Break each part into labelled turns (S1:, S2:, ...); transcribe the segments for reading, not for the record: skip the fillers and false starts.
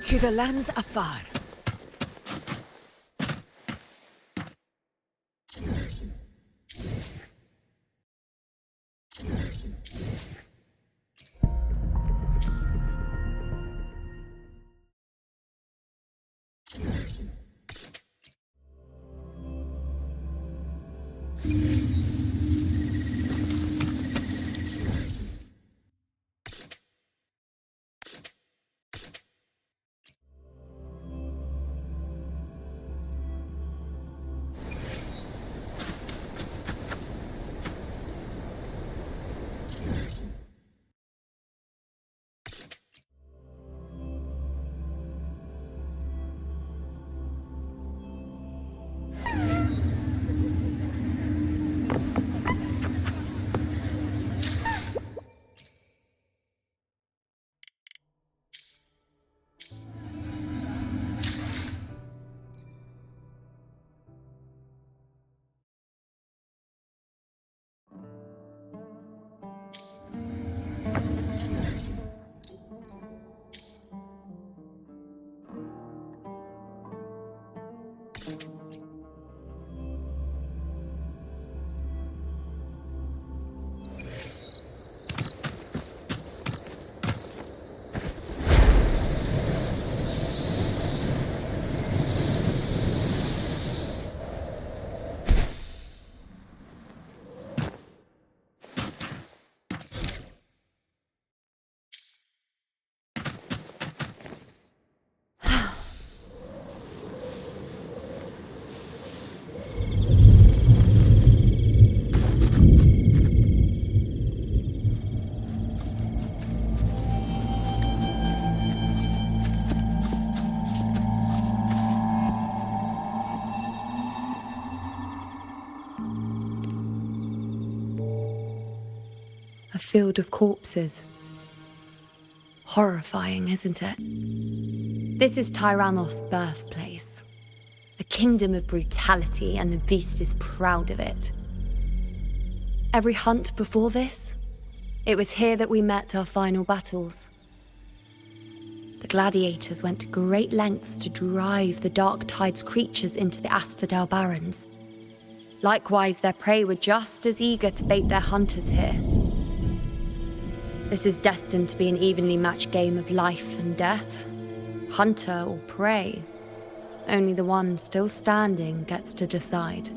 S1: To the lands afar.
S2: A field of corpses. Horrifying, isn't it? This is Tyrannos' birthplace. A kingdom of brutality, and the beast is proud of it. Every hunt before this, it was here that we met our final battles. The gladiators went to great lengths to drive the Dark Tide's creatures into the Asphodel Barrens. Likewise, their prey were just as eager to bait their hunters here. This is destined to be an evenly matched game of life and death. Hunter or prey. Only the one still standing gets to decide.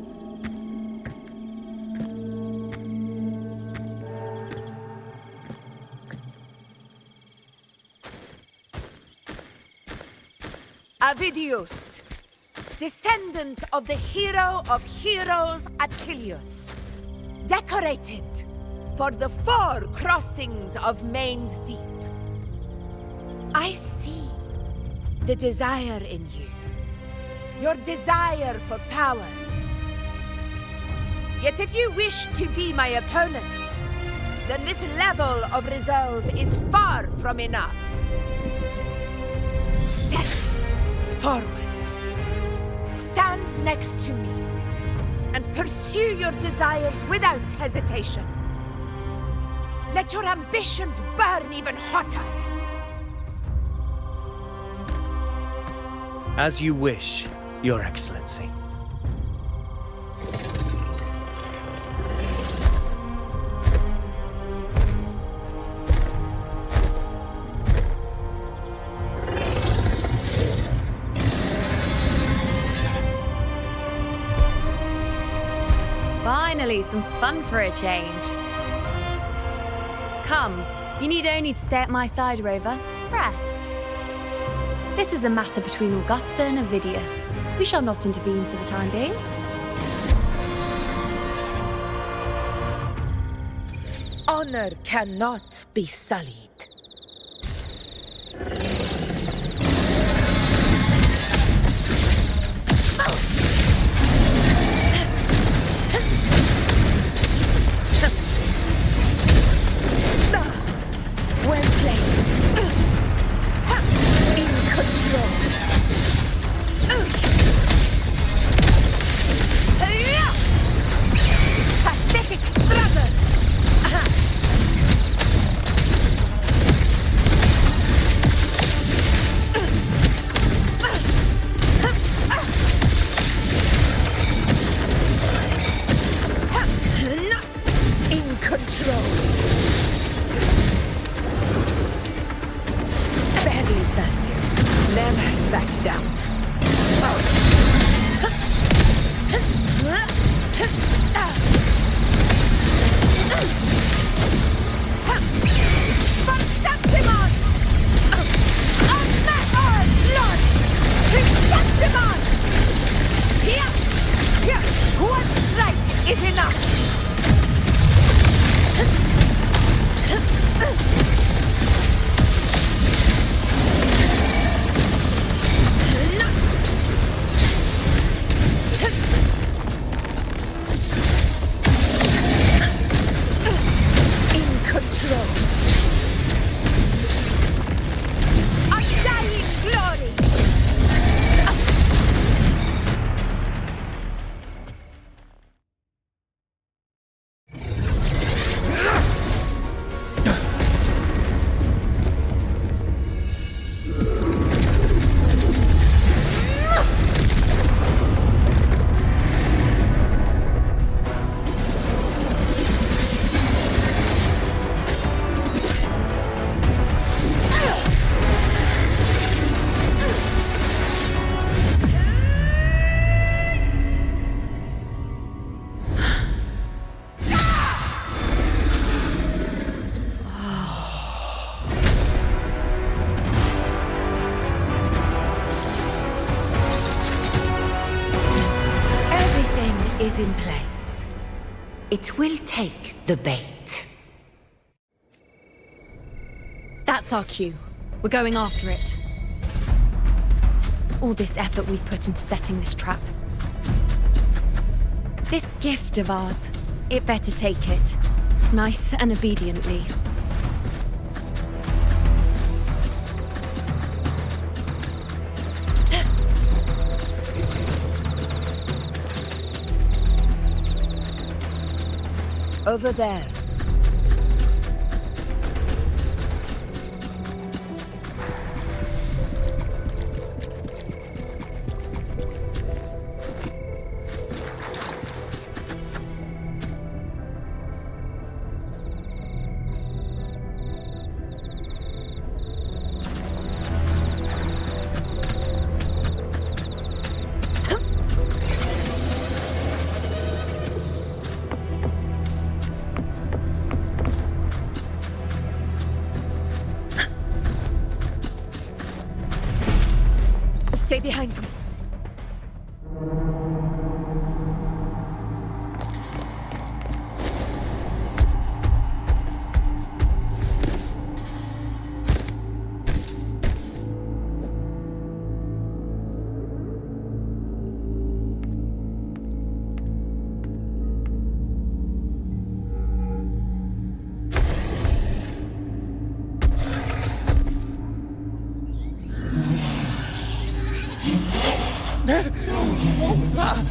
S1: Avidius, descendant of the hero of heroes Attilius, decorated for the 4 crossings of Main's Deep. I see the desire in you, your desire for power. Yet if you wish to be my opponent, then this level of resolve is far from enough. Step forward. Stand next to me and pursue your desires without hesitation. Let your ambitions burn even hotter.
S3: As you wish, Your Excellency.
S2: Finally, some fun for a change. Come, you need only to stay at my side, Rover. Rest. This is a matter between Augusta and Avidius. We shall not intervene for the time being.
S1: Honor cannot be sullied. Well played. In control. Pathetic struggle. is enough! In control. Undying glory! Is in place. It will take the bait.
S2: That's our cue. We're going after it. All this effort we've put into setting this trap. This gift of ours, it better take it. Nice and obediently.
S1: Over there. Stay behind me.
S4: What was that?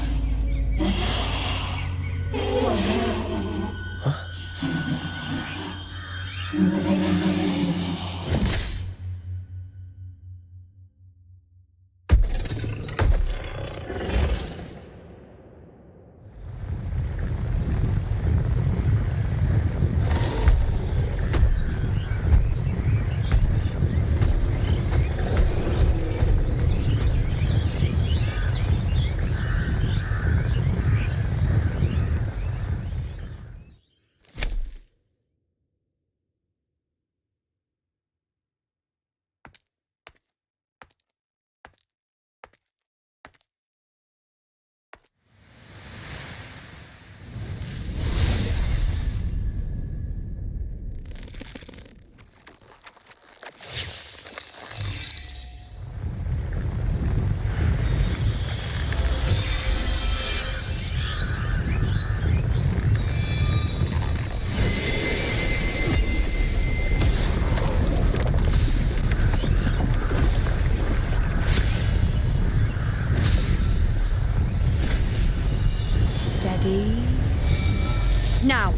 S2: Now!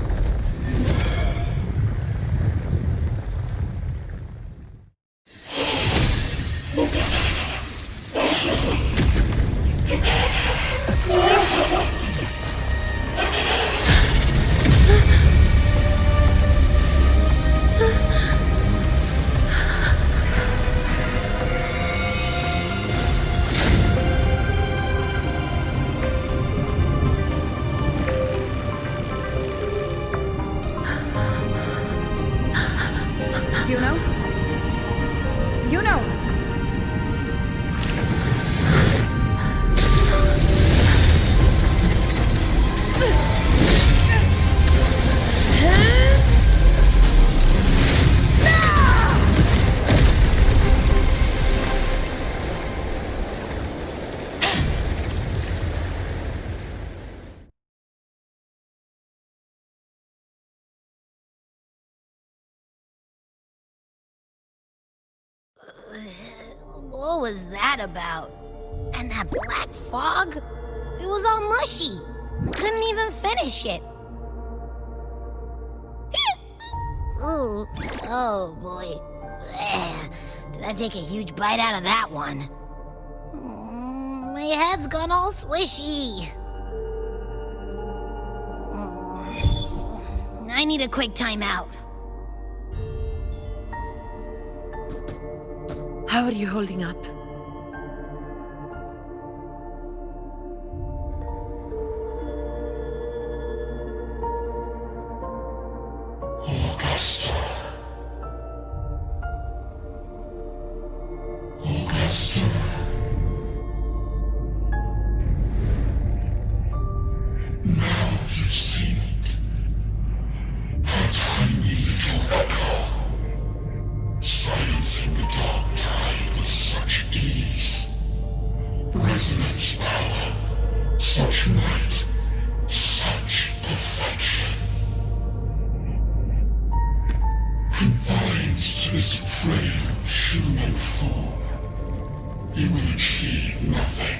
S5: What was that about? And that black fog? It was all mushy. I couldn't even finish it. Ooh, oh boy. Ugh. Did I take a huge bite out of that one? My head's gone all swishy. I need a quick timeout.
S1: How are you holding up?
S4: Augusta. Augusta. Now you've seen it. A tiny little echo, silencing the dark tide with such ease. Resonance power, such might, such perfection. Confined to this frail human form, you will achieve nothing.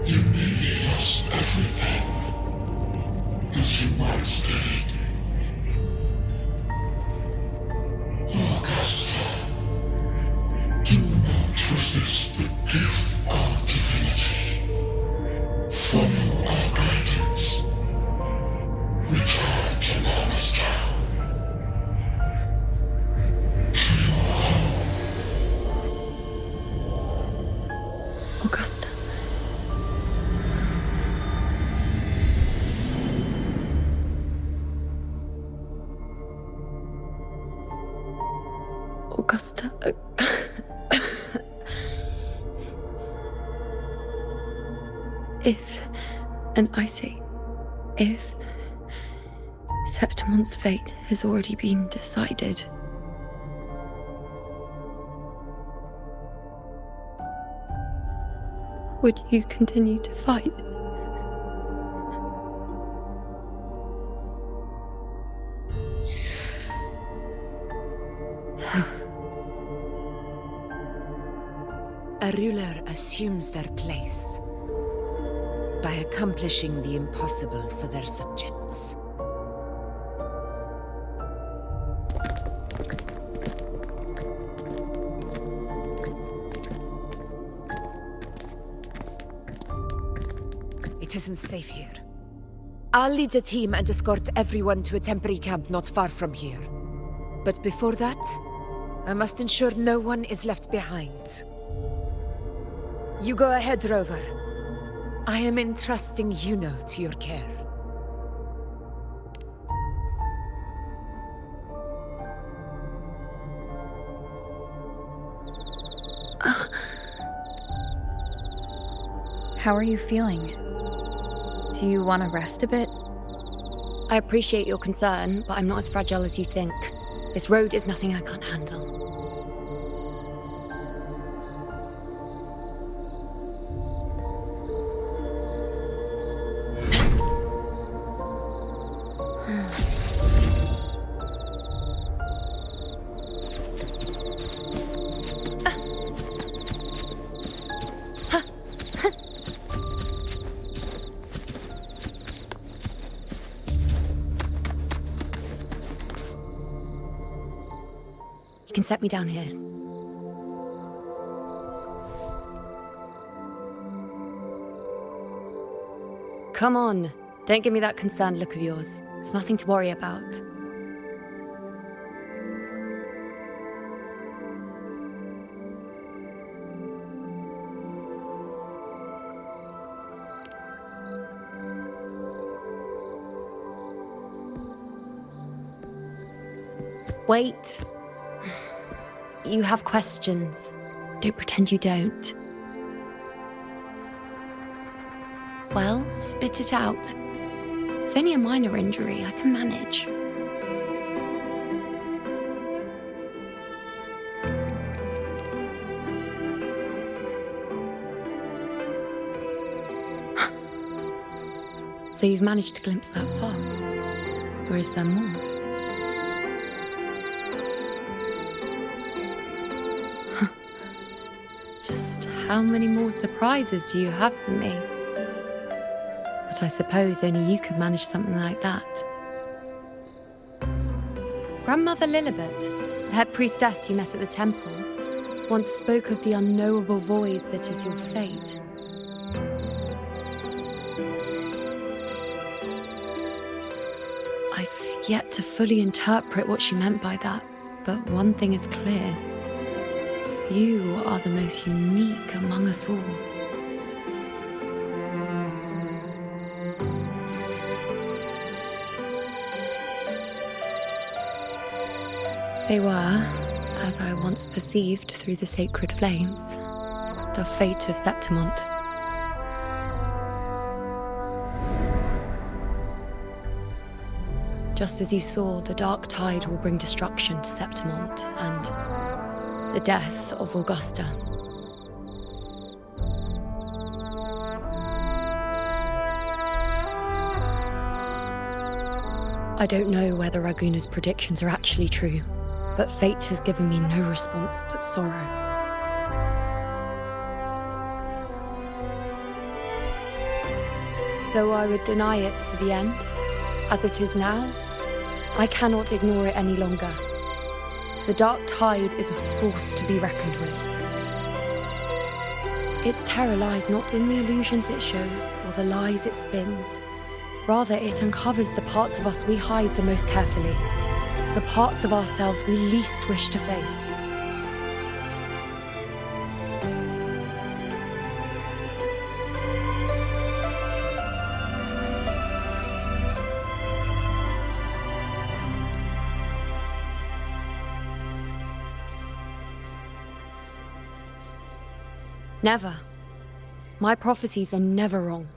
S4: You nearly lost everything, as you once did. Augusta, do not resist the gift of divinity. Follow our guidance. Return to Rinascita. To your home.
S2: Augusta. Augusta. If, and I say, if Septimont's fate has already been decided, would you continue to fight?
S1: A ruler assumes their place by accomplishing the impossible for their subjects. It isn't safe here. I'll lead a team and escort everyone to a temporary camp not far from here. But before that, I must ensure no one is left behind. You go ahead, Rover. I am entrusting Yuno to your care.
S6: How are you feeling? Do you want to rest a bit?
S2: I appreciate your concern, but I'm not as fragile as you think. This road is nothing I can't handle. You can set me down here. Come on, don't give me that concerned look of yours. It's nothing to worry about. Wait. You have questions. Don't pretend you don't. Well, spit it out. It's only a minor injury. I can manage. So you've managed to glimpse that far? Or is there more? how many more surprises do you have for me? But I suppose only you could manage something like that. Grandmother Lilibet, the head priestess you met at the temple, once spoke of the unknowable void that is your fate. I've yet to fully interpret what she meant by that, but one thing is clear. You are the most unique among us all. They were, as I once perceived through the sacred flames, the fate of Septimont. Just as you saw, the dark tide will bring destruction to Septimont and the death of Augusta. I don't know whether Raguna's predictions are actually true, but fate has given me no response but sorrow. Though I would deny it to the end, as it is now, I cannot ignore it any longer. The dark tide is a force to be reckoned with. Its terror lies not in the illusions it shows or the lies it spins. Rather, it uncovers the parts of us we hide the most carefully, the parts of ourselves we least wish to face. Never. My prophecies are never wrong.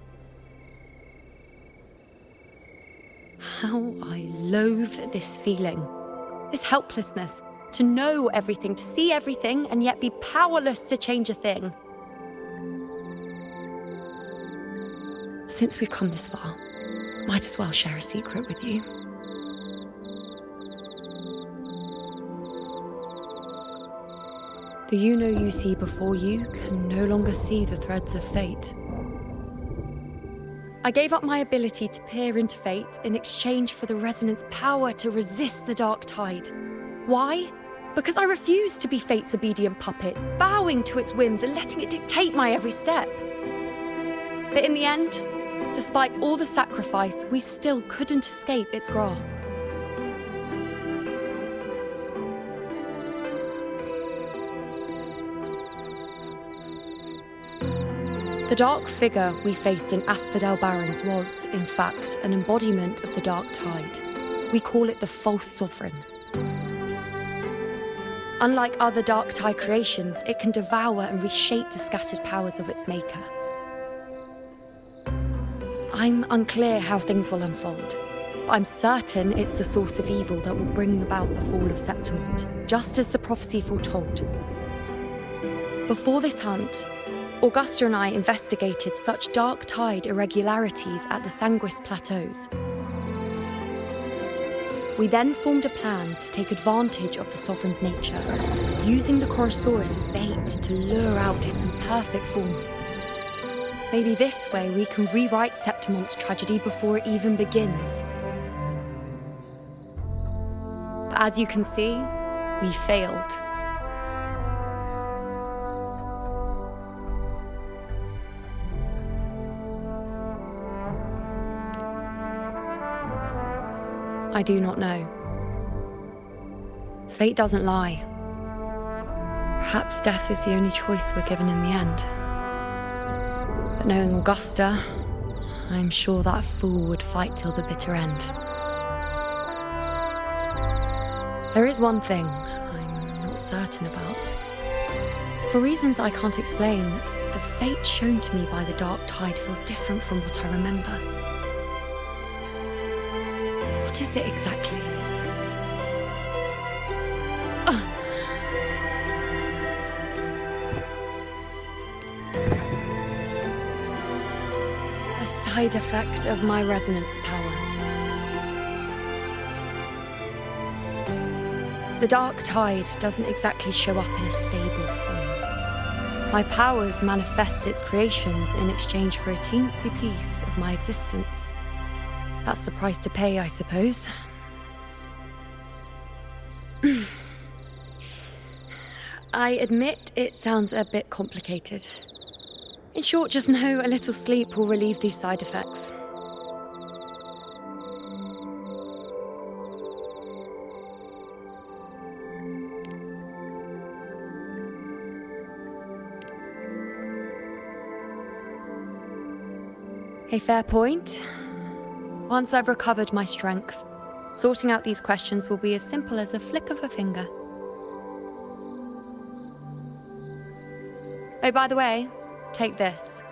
S2: How I loathe this feeling, this helplessness, to know everything, to see everything, and yet be powerless to change a thing. Since we've come this far, might as well share a secret with you. The you see before you can no longer see the threads of fate. I gave up my ability to peer into fate in exchange for the resonance power to resist the dark tide. Why? Because I refused to be fate's obedient puppet, bowing to its whims and letting it dictate my every step. But in the end, despite all the sacrifice, we still couldn't escape its grasp. The dark figure we faced in Asphodel Barrens was, in fact, an embodiment of the dark tide. We call it the false sovereign. Unlike other dark tide creations, it can devour and reshape the scattered powers of its maker. I'm unclear how things will unfold, but I'm certain it's the source of evil that will bring about the fall of Septimont, just as the prophecy foretold. Before this hunt, Augusta and I investigated such dark tide irregularities at the Sanguis Plateaus. We then formed a plan to take advantage of the sovereign's nature, using the Chorosaurus as bait to lure out its imperfect form. Maybe this way we can rewrite Septimont's tragedy before it even begins. But as you can see, we failed. I do not know. Fate doesn't lie. Perhaps death is the only choice we're given in the end. But knowing Augusta, I'm sure that fool would fight till the bitter end. There is one thing I'm not certain about. For reasons I can't explain, the fate shown to me by the dark tide feels different from what I remember. What is it exactly? A side effect of my resonance power. The dark tide doesn't exactly show up in a stable form. My powers manifest its creations in exchange for a teensy piece of my existence. That's the price to pay, I suppose. I admit it sounds a bit complicated. In short, just know a little sleep will relieve these side effects. A fair point. Once I've recovered my strength, sorting out these questions will be as simple as a flick of a finger. Oh, by the way, take this.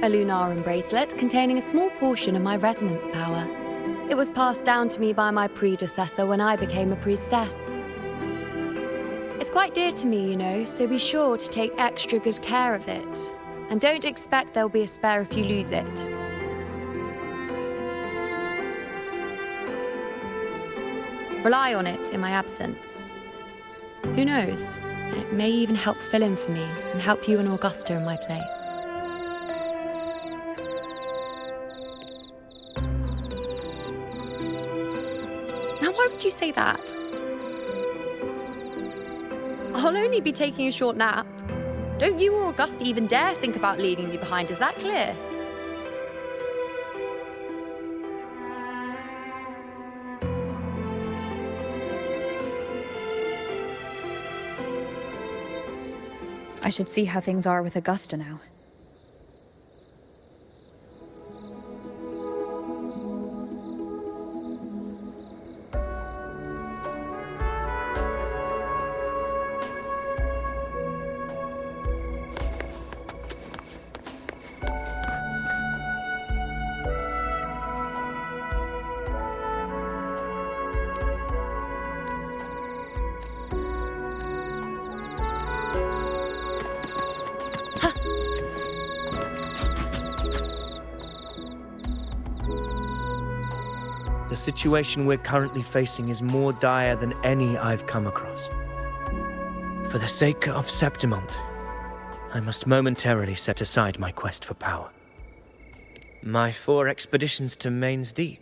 S2: A Lunarum bracelet containing a small portion of my resonance power. It was passed down to me by my predecessor when I became a priestess. It's quite dear to me, you know, so be sure to take extra good care of it. And don't expect there'll be a spare if you lose it. Rely on it in my absence. Who knows? It may even help fill in for me and help you and Augusta in my place. Now, why would you say that? I'll only be taking a short nap. Don't you or Augusta even dare think about leaving me behind, is that clear?
S6: I should see how things are with Augusta now.
S3: The situation we're currently facing is more dire than any I've come across. For the sake of Septimont, I must momentarily set aside my quest for power. My 4 expeditions to Main's Deep.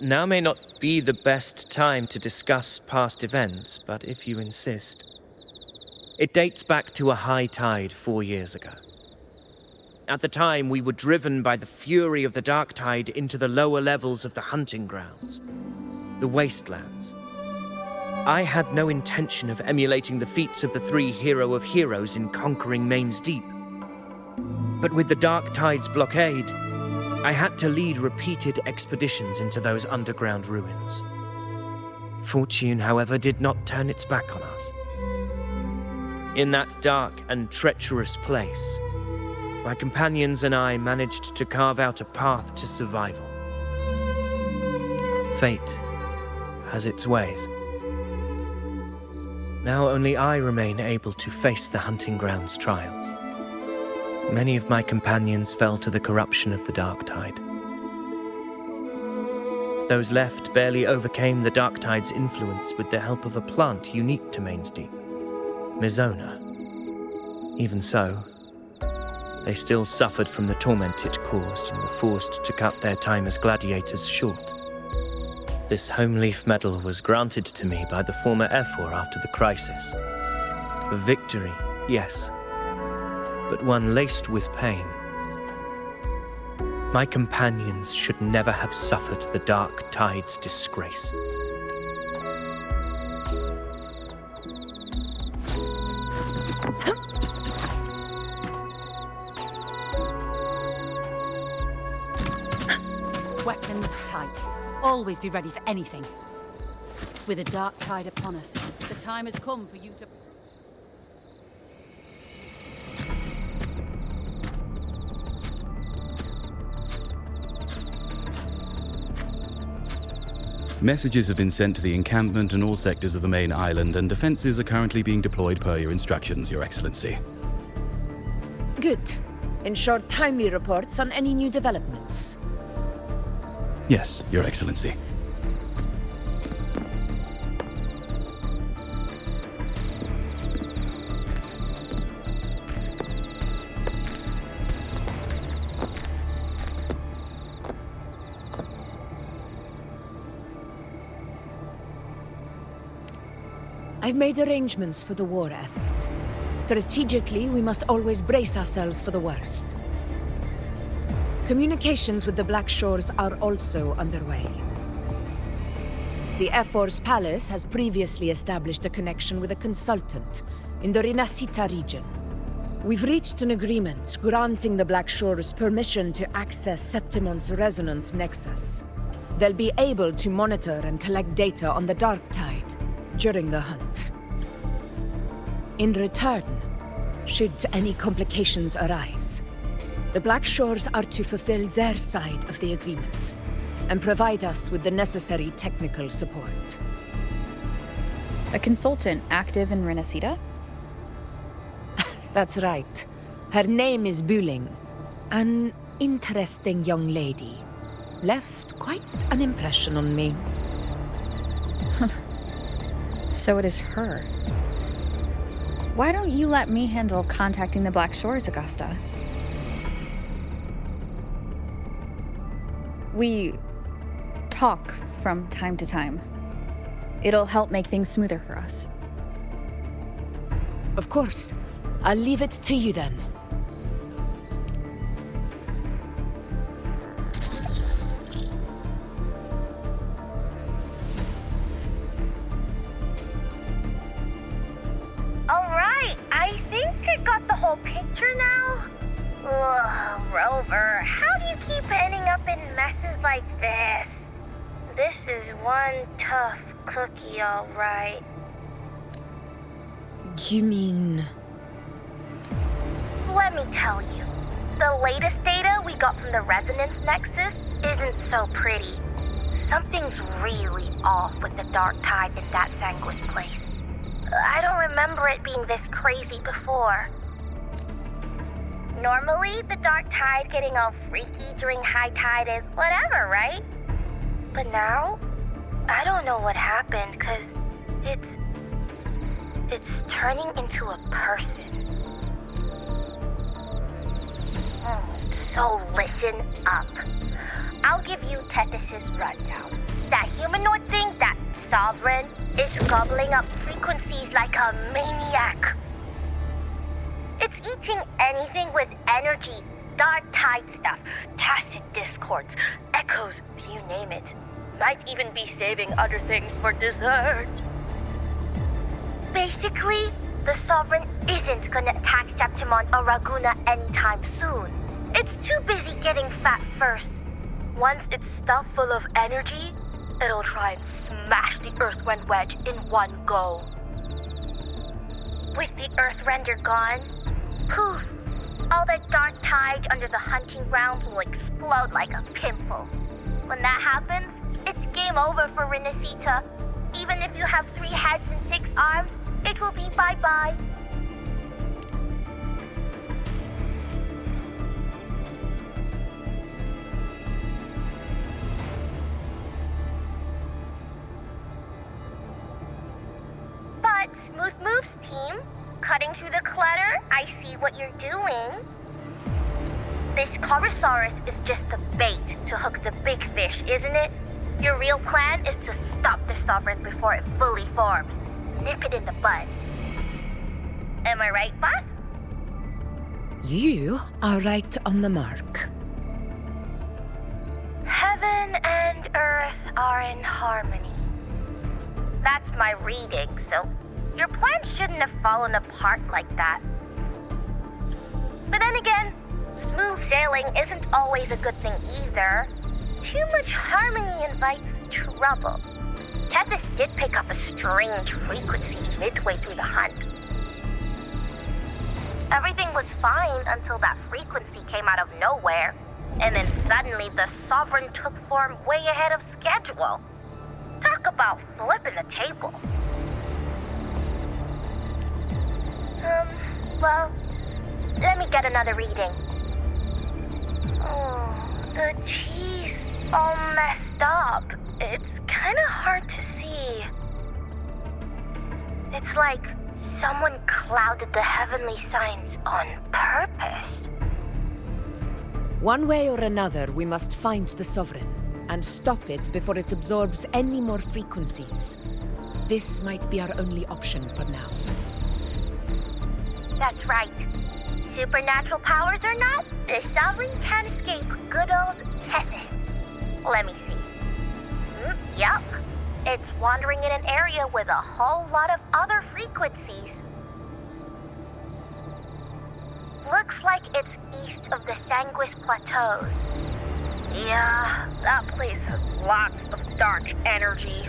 S3: Now may not be the best time to discuss past events, but if you insist. It dates back to a high tide 4 years ago. At the time, we were driven by the fury of the dark tide into the lower levels of the hunting grounds, the wastelands. I had no intention of emulating the feats of the 3 hero of heroes in conquering Main's Deep. But with the dark tide's blockade, I had to lead repeated expeditions into those underground ruins. Fortune, however, did not turn its back on us. In that dark and treacherous place, my companions and I managed to carve out a path to survival. Fate has its ways. Now only I remain able to face the hunting grounds trials. Many of my companions fell to the corruption of the dark tide. Those left barely overcame the dark tide's influence with the help of a plant unique to Main's Deep, Mizona. Even so, they still suffered from the torment it caused and were forced to cut their time as gladiators short. This home leaf medal was granted to me by the former Ephor after the crisis. A victory, yes, but one laced with pain. My companions should never have suffered the dark tide's disgrace.
S7: Weapons tight. Always be ready for anything. With a dark tide upon us, the time has come for you to...
S8: Messages have been sent to the encampment and all sectors of the main island, and defenses are currently being deployed per your instructions, Your Excellency.
S1: Good. ensure timely reports on any new developments.
S8: Yes, Your Excellency.
S1: I've made arrangements for the war effort. Strategically, we must always brace ourselves for the worst. Communications with the Black Shores are also underway. The Air Force Palace has previously established a connection with a consultant in the Rinascita region. We've reached an agreement granting the Black Shores permission to access Septimont's resonance nexus. They'll be able to monitor and collect data on the Dark Tide during the hunt. In return, should any complications arise, the Black Shores are to fulfill their side of the agreement and provide us with the necessary technical support.
S6: A consultant active in Rinascita?
S1: That's right. Her name is Wuthering. An interesting young lady. Left quite an impression on me.
S6: So it is her. Why don't you let me handle contacting the Black Shores, Augusta? We talk from time to time. It'll help make things smoother for us.
S1: Of course. I'll leave it to you then.
S9: Alright, I think I got the whole picture now. Ugh, Rover, how do you keep ending up in messes like this? This is one tough cookie, alright.
S1: You mean...
S9: Let me tell you, the latest data we got from the Resonance Nexus isn't so pretty. Something's really off with the Dark Tide in that Sanguis place. I don't remember it being this crazy before. Normally, the Dark Tide getting all freaky during high tide is whatever, right? But now, I don't know what happened, cause it's turning into a person. So listen up. I'll give you Tethys' rundown. That humanoid thing, that Sovereign, is gobbling up frequencies like a maniac. It's eating anything with energy, Dark Tide stuff, tacit discords, echoes, you name it. Might even be saving other things for dessert. Basically, the Sovereign isn't gonna attack Septimont or Raguna anytime soon. It's too busy getting fat first. Once it's stuffed full of energy, it'll try and smash the Earthrend wedge in one go. With the Earthrender gone, poof, all the Dark Tide under the hunting grounds will explode like a pimple. When that happens, it's game over for Rinascita. Even if you have 3 heads and 6 arms, it will be bye-bye. But Smooth Moves team, cutting through the clutter, I see what you're doing. This Corosaurus is just the bait to hook the big fish, isn't it? Your real plan is to stop the Sovereign before it fully forms. Nip it in the bud. Am I right, boss?
S1: You are right on the mark.
S9: Heaven and Earth are in harmony. That's my reading, so your plan shouldn't have fallen apart like that. But then again, smooth sailing isn't always a good thing either. Too much harmony invites trouble. Tethys did pick up a strange frequency midway through the hunt. Everything was fine until that frequency came out of nowhere, and then suddenly the Sovereign took form way ahead of schedule. Talk about flipping the table. Well, let me get another reading. Oh, the cheese all messed up. It's kind of hard to see. It's like someone clouded the heavenly signs on purpose.
S1: One way or another, we must find the Sovereign and stop it before it absorbs any more frequencies. This might be our only option for now.
S9: That's right. Supernatural powers or not, the Sovereign can't escape good old Tethys. Let me see. Yup. It's wandering in an area with a whole lot of other frequencies. Looks like it's east of the Sanguis Plateaus. Yeah, that place has lots of dark energy.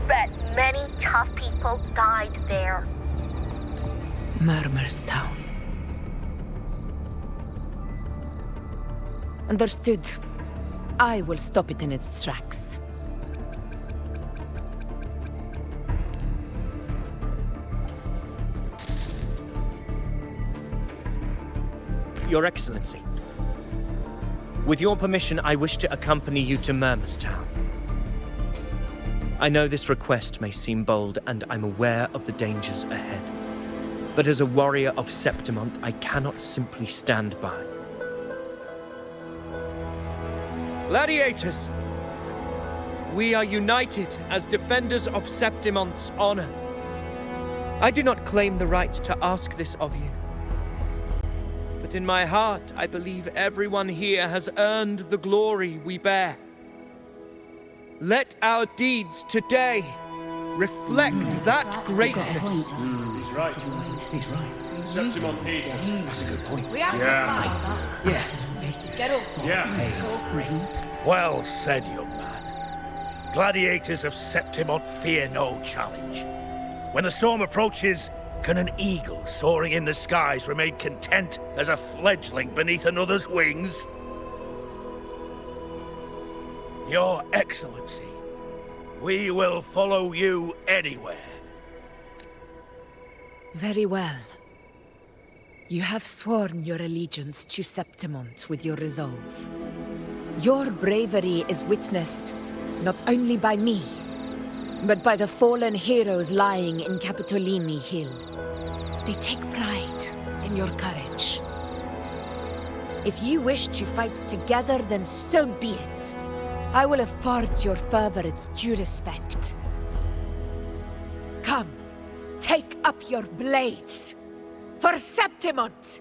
S9: Bet many tough people died there.
S1: Murmur's Town. Understood. I will stop it in its tracks.
S3: Your Excellency, with your permission, I wish to accompany you to Murmur's Town. I know this request may seem bold, and I'm aware of the dangers ahead. But as a warrior of Septimont, I cannot simply stand by. Gladiators! We are united as defenders of Septimont's honor. I do not claim the right to ask this of you. But in my heart, I believe everyone here has earned the glory we bear. Let our deeds today reflect that greatness.
S10: He's right.
S4: He's right.
S10: Septimont needs us.
S4: That's a good point.
S1: We have to fight.
S4: Yeah.
S1: Get over.
S10: Yeah.
S11: Well said, young man. Gladiators of Septimont fear no challenge. When the storm approaches, can an eagle soaring in the skies remain content as a fledgling beneath another's wings? Your Excellency, we will follow you anywhere.
S1: Very well. You have sworn your allegiance to Septimont with your resolve. Your bravery is witnessed not only by me, but by the fallen heroes lying in Capitolini Hill. They take pride in your courage. If you wish to fight together, then so be it. I will afford your fervor its due respect. Come, take up your blades. For Septimont!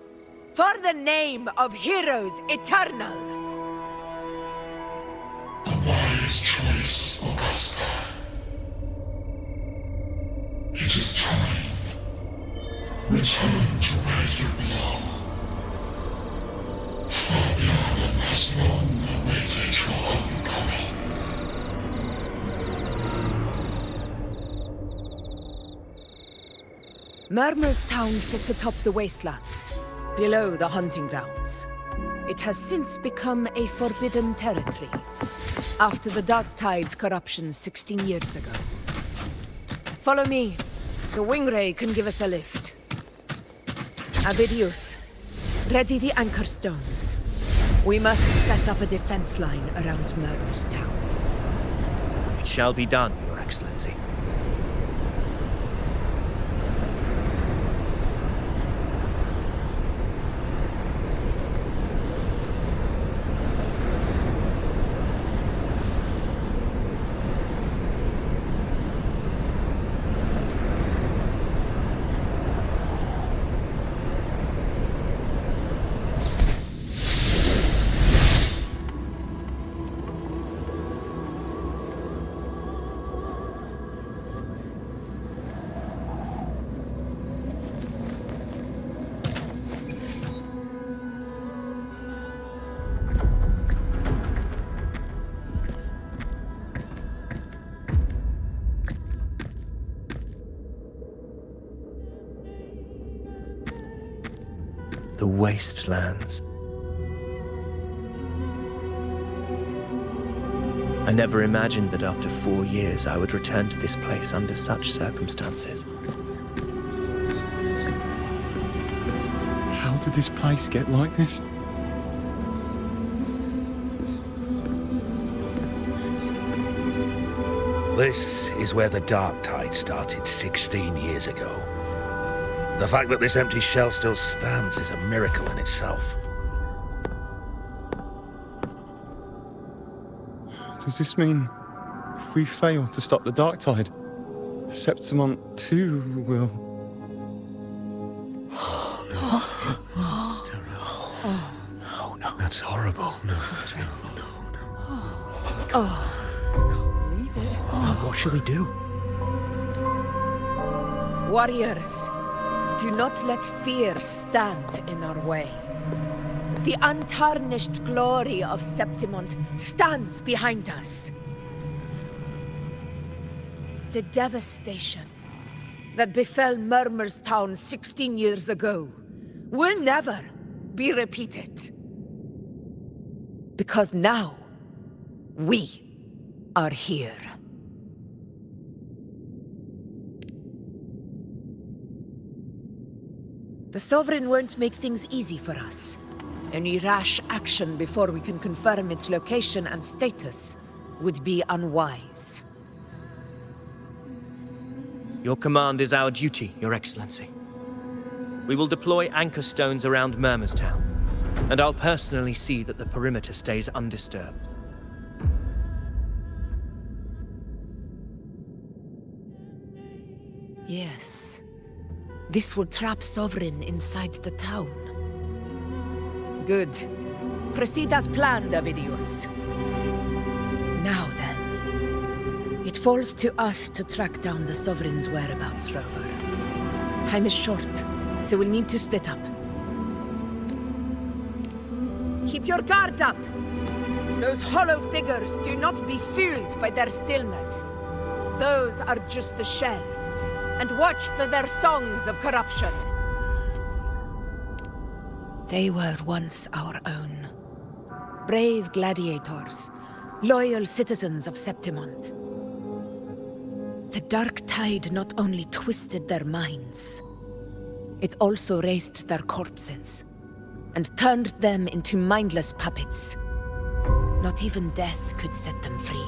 S1: For the name of heroes eternal!
S4: A wise choice, Augusta. It is time. Return to where you belong. Fabian has long awaited your homecoming.
S1: Murmur's Town sits atop the wastelands, below the hunting grounds. It has since become a forbidden territory, after the Dark Tide's corruption 16 years ago. Follow me. The Wingray can give us a lift. Avidius, ready the anchor stones. We must set up a defense line around Murmur's Town.
S3: It shall be done, Your Excellency. The wastelands. I never imagined that after 4 years I would return to this place under such circumstances.
S12: How did this place get like this?
S11: This is where the Dark Tide started 16 years ago. The fact that this empty shell still stands is a miracle in itself.
S12: Does this mean if we fail to stop the Dark Tide, Septimont too will...
S13: Oh, no. What? That's terrible. Oh, no. That's horrible. No.
S11: What should we do?
S1: Warriors, do not let fear stand in our way. The untarnished glory of Septimont stands behind us. The devastation that befell Murmur's town 16 years ago will never be repeated. Because now, we are here. The Sovereign won't make things easy for us. Any rash action before we can confirm its location and status would be unwise.
S3: Your command is our duty, Your Excellency. We will deploy anchor stones around Murmur's town, and I'll personally see that the perimeter stays undisturbed.
S1: Yes. This will trap Sovereign inside the town. Good. Proceed as planned, Avidius. Now then, it falls to us to track down the Sovereign's whereabouts, Rover. Time is short, so we'll need to split up. Keep your guard up! Those hollow figures do not be fooled by their stillness. Those are just the shell. And watch for their songs of corruption. They were once our own. Brave gladiators, loyal citizens of Septimont. The Dark Tide not only twisted their minds, it also raised their corpses and turned them into mindless puppets. Not even death could set them free.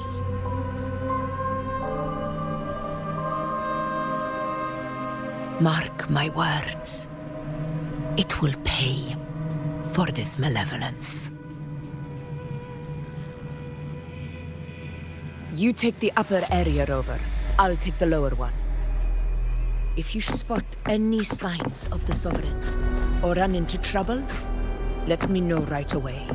S1: Mark my words. It will pay for this malevolence. You take the upper area, Rover. I'll take the lower one. If you spot any signs of the Sovereign, or run into trouble, let me know right away.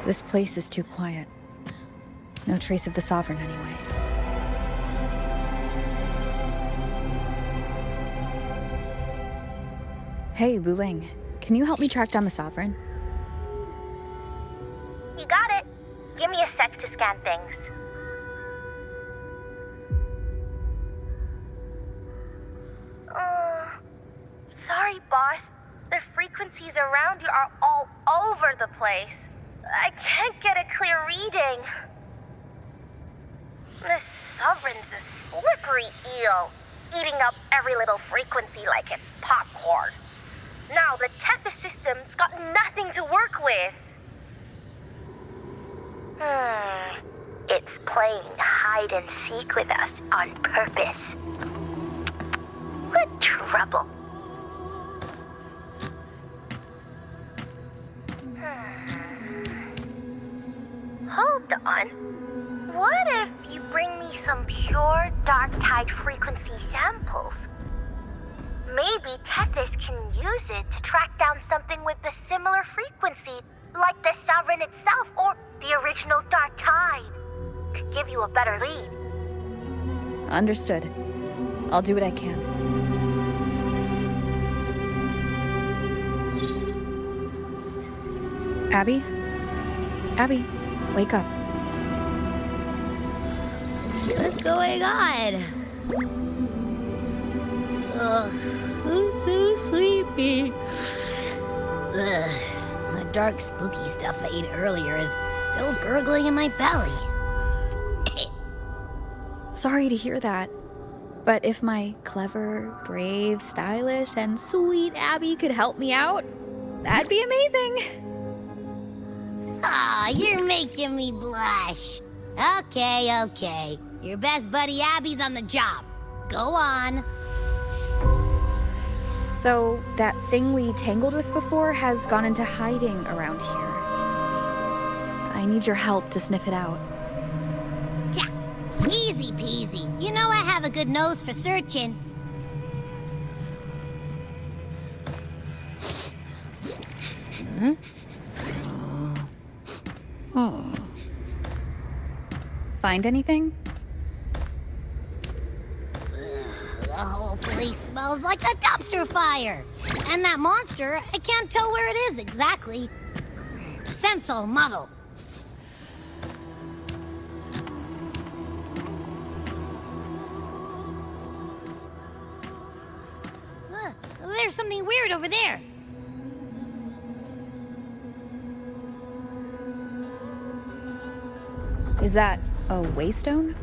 S6: This place is too quiet. No trace of the Sovereign anyway. Hey, Wuling. Can you help me track down the Sovereign?
S9: You got it. Give me a sec to scan things. Sorry, boss. The frequencies around you are all over the place. I can't get a clear reading. The Sovereign's a slippery eel, eating up every little frequency like it's popcorn. Now the Tethys system's got nothing to work with. It's playing hide and seek with us on purpose. What trouble? Hold on. What if you bring me some pure Dark Tide frequency samples? Maybe Tethys can use it to track down something with a similar frequency, like the Sovereign itself or the original Dark Tide. Could give you a better lead.
S6: Understood. I'll do what I can. Abby? Abby, wake up.
S5: What's going on? Ugh, I'm so sleepy. Ugh, the dark, spooky stuff I ate earlier is still gurgling in my belly.
S6: Sorry to hear that. But if my clever, brave, stylish, and sweet Abby could help me out, that'd be amazing.
S5: Aw, you're making me blush. Okay. Your best buddy Abby's on the job. Go on.
S6: So, that thing we tangled with before has gone into hiding around here. I need your help to sniff it out.
S5: Yeah, easy peasy. You know I have a good nose for searching.
S6: Find anything?
S5: The whole place smells like a dumpster fire. And that monster, I can't tell where it is exactly. The scent's all muddled. There's something weird over there.
S6: Is that a waystone?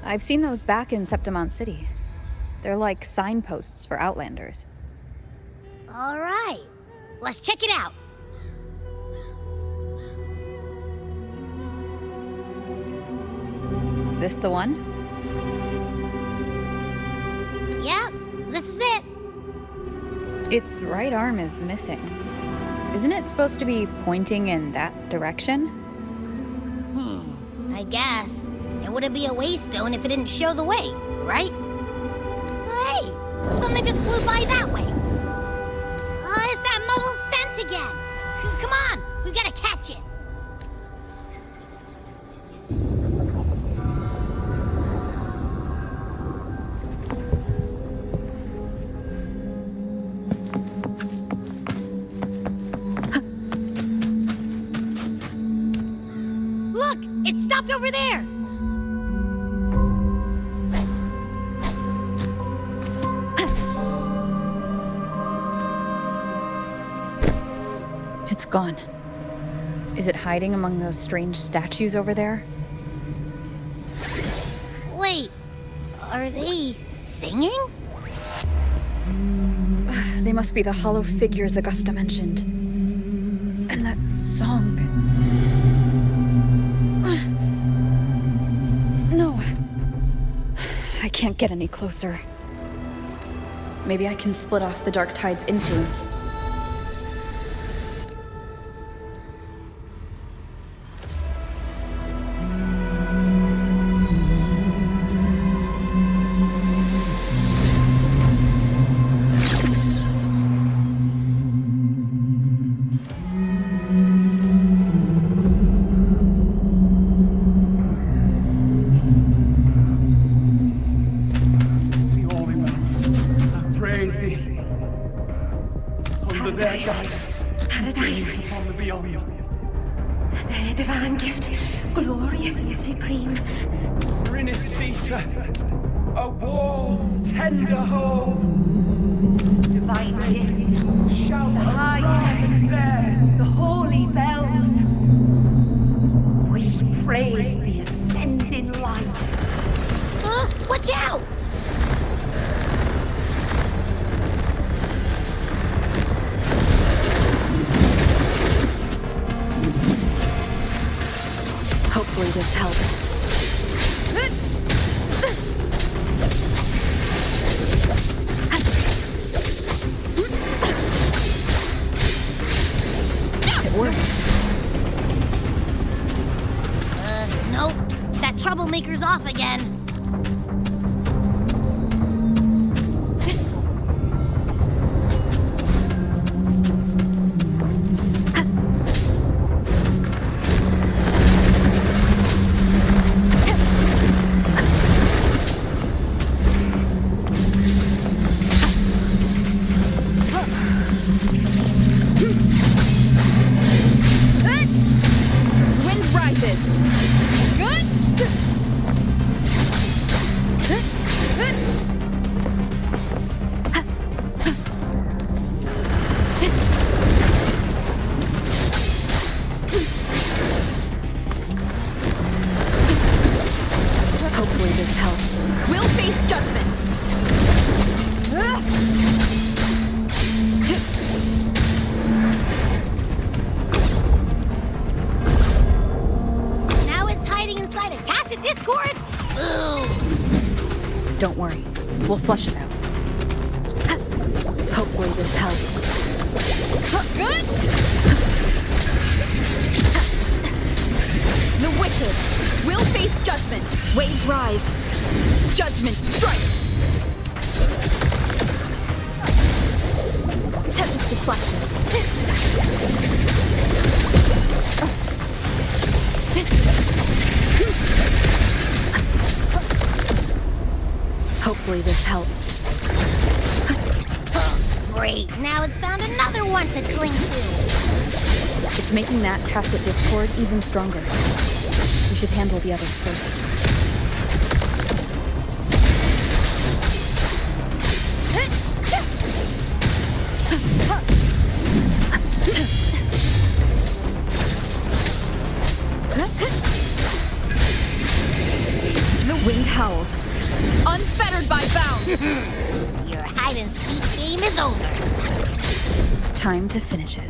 S6: I've seen those back in Septimont City. They're like signposts for Outlanders.
S5: All right, let's check it out.
S6: This the one?
S5: Yep, this is it.
S6: Its right arm is missing. Isn't it supposed to be pointing in that direction?
S5: I guess. It wouldn't be a waystone if it didn't show the way, right? Hey, something just flew by that way. It's that muddled scent again. Come on, we've got to catch it. Look, it stopped over there.
S6: It's gone. Is it hiding among those strange statues over there?
S5: Wait, are they singing?
S6: They must be the hollow figures Augusta mentioned. And that song. No. I can't get any closer. Maybe I can split off the Dark Tide's influence.
S14: Rinascita, a warm, tender home.
S15: Divine gift, shout the high heavens there, the holy bells. We praise the ascending light.
S5: Watch out!
S6: Hopefully this helps. It worked.
S5: Nope. That troublemaker's off again.
S6: Don't worry. We'll flush it out. Hopefully this helps. Good! The wicked will face judgment. Waves rise. Judgment strikes. Tempest of slashes. Hopefully this helps.
S5: Great, now it's found another one to cling to.
S6: It's making that tacit discord even stronger. We should handle the others first. The wind howls, unfettered by bounds.
S5: Your hide-and-seek game is over.
S6: Time to finish it.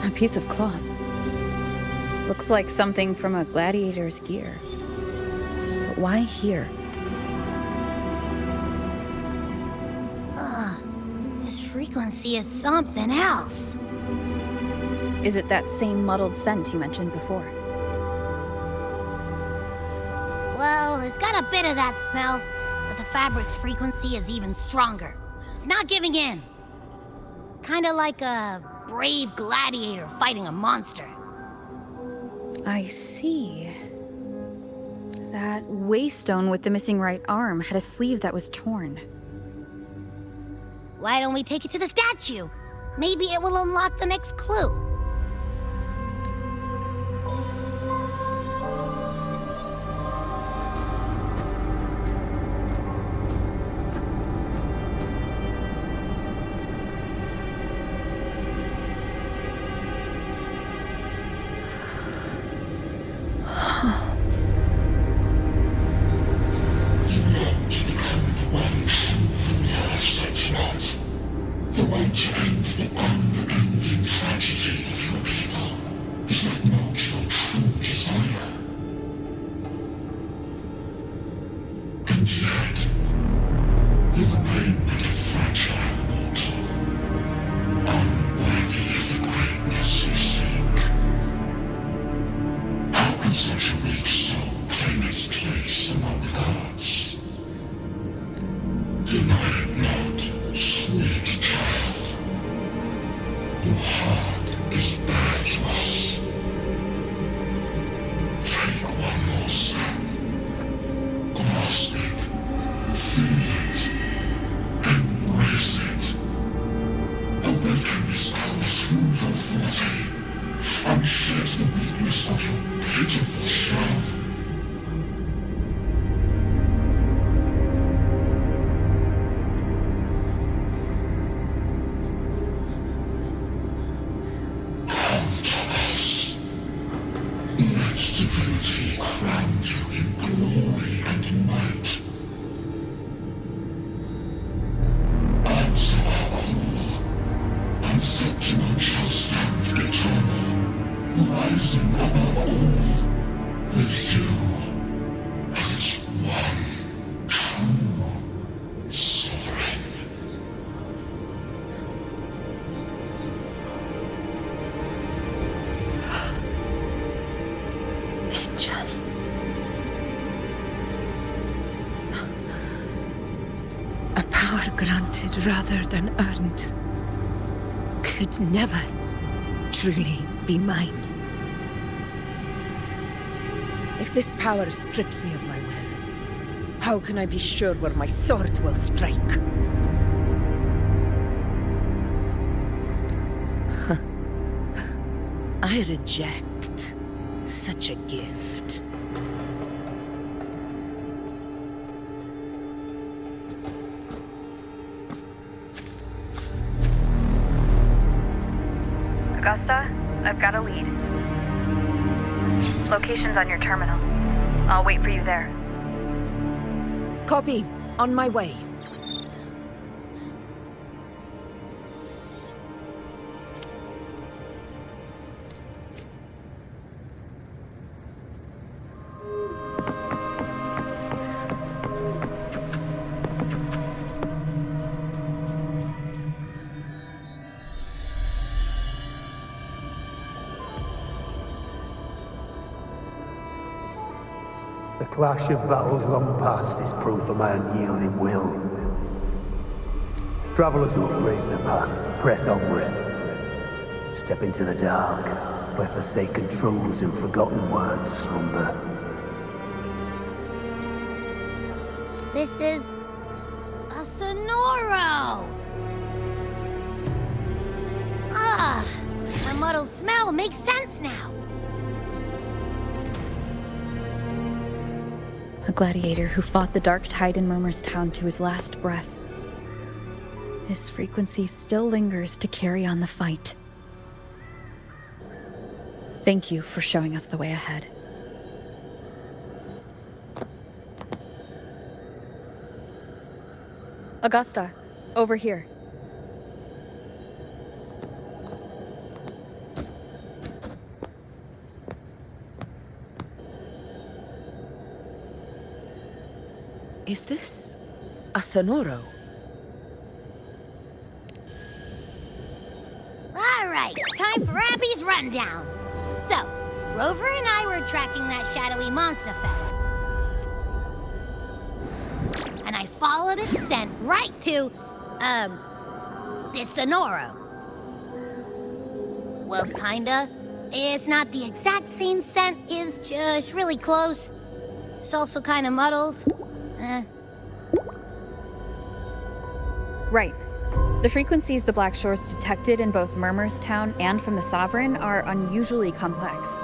S6: A piece of cloth. Looks like something from a gladiator's gear. But why here?
S5: This frequency is something else.
S6: Is it that same muddled scent you mentioned before?
S5: Well, there's got a bit of that smell, but the fabric's frequency is even stronger. It's not giving in. Kinda like a brave gladiator fighting a monster.
S6: I see. That waystone with the missing right arm had a sleeve that was torn.
S5: Why don't we take it to the statue? Maybe it will unlock the next clue.
S4: The way to end the unending tragedy of your people. Is that not your true desire? And yet, you remain but a fragile mortal, unworthy of the greatness you seek. How can such a weak soul claim its place among the gods? Deny it not, sweet child. Your heart is bare to us. Take one more step. Grasp it. Feel it. Embrace it. Awaken this power through your forte, and shed the weakness of your pitiful shell. Divinity crown you in glory and might. Answer our call, and Septimont shall stand eternal, rising above all, with you as its one true sovereign.
S16: A power granted rather than earned could never truly be mine.
S1: If this power strips me of my will, how can I be sure where my sword will strike? I reject such a gift.
S17: Augusta, I've got a lead. Location's on your terminal. I'll wait for you there.
S1: Copy. On my way.
S18: The clash of battles long past is proof of my unyielding will. Travellers who have braved the path, press onward. Step into the dark, where forsaken truths and forgotten words slumber.
S5: This is... a Sonoro! Ah! The muddled smell makes sense now!
S6: A gladiator who fought the dark tide in Murmur's Town to his last breath. His frequency still lingers to carry on the fight. Thank you for showing us the way ahead. Augusta, over here.
S1: Is this a Sonoro?
S5: Alright, time for Abby's rundown. So, Rover and I were tracking that shadowy monster fella. And I followed its scent right to, this Sonoro. Well, kinda. It's not the exact same scent, it's just really close. It's also kinda muddled.
S6: Right. The frequencies the Black Shores detected in both Murmur's Town and from the Sovereign are unusually complex.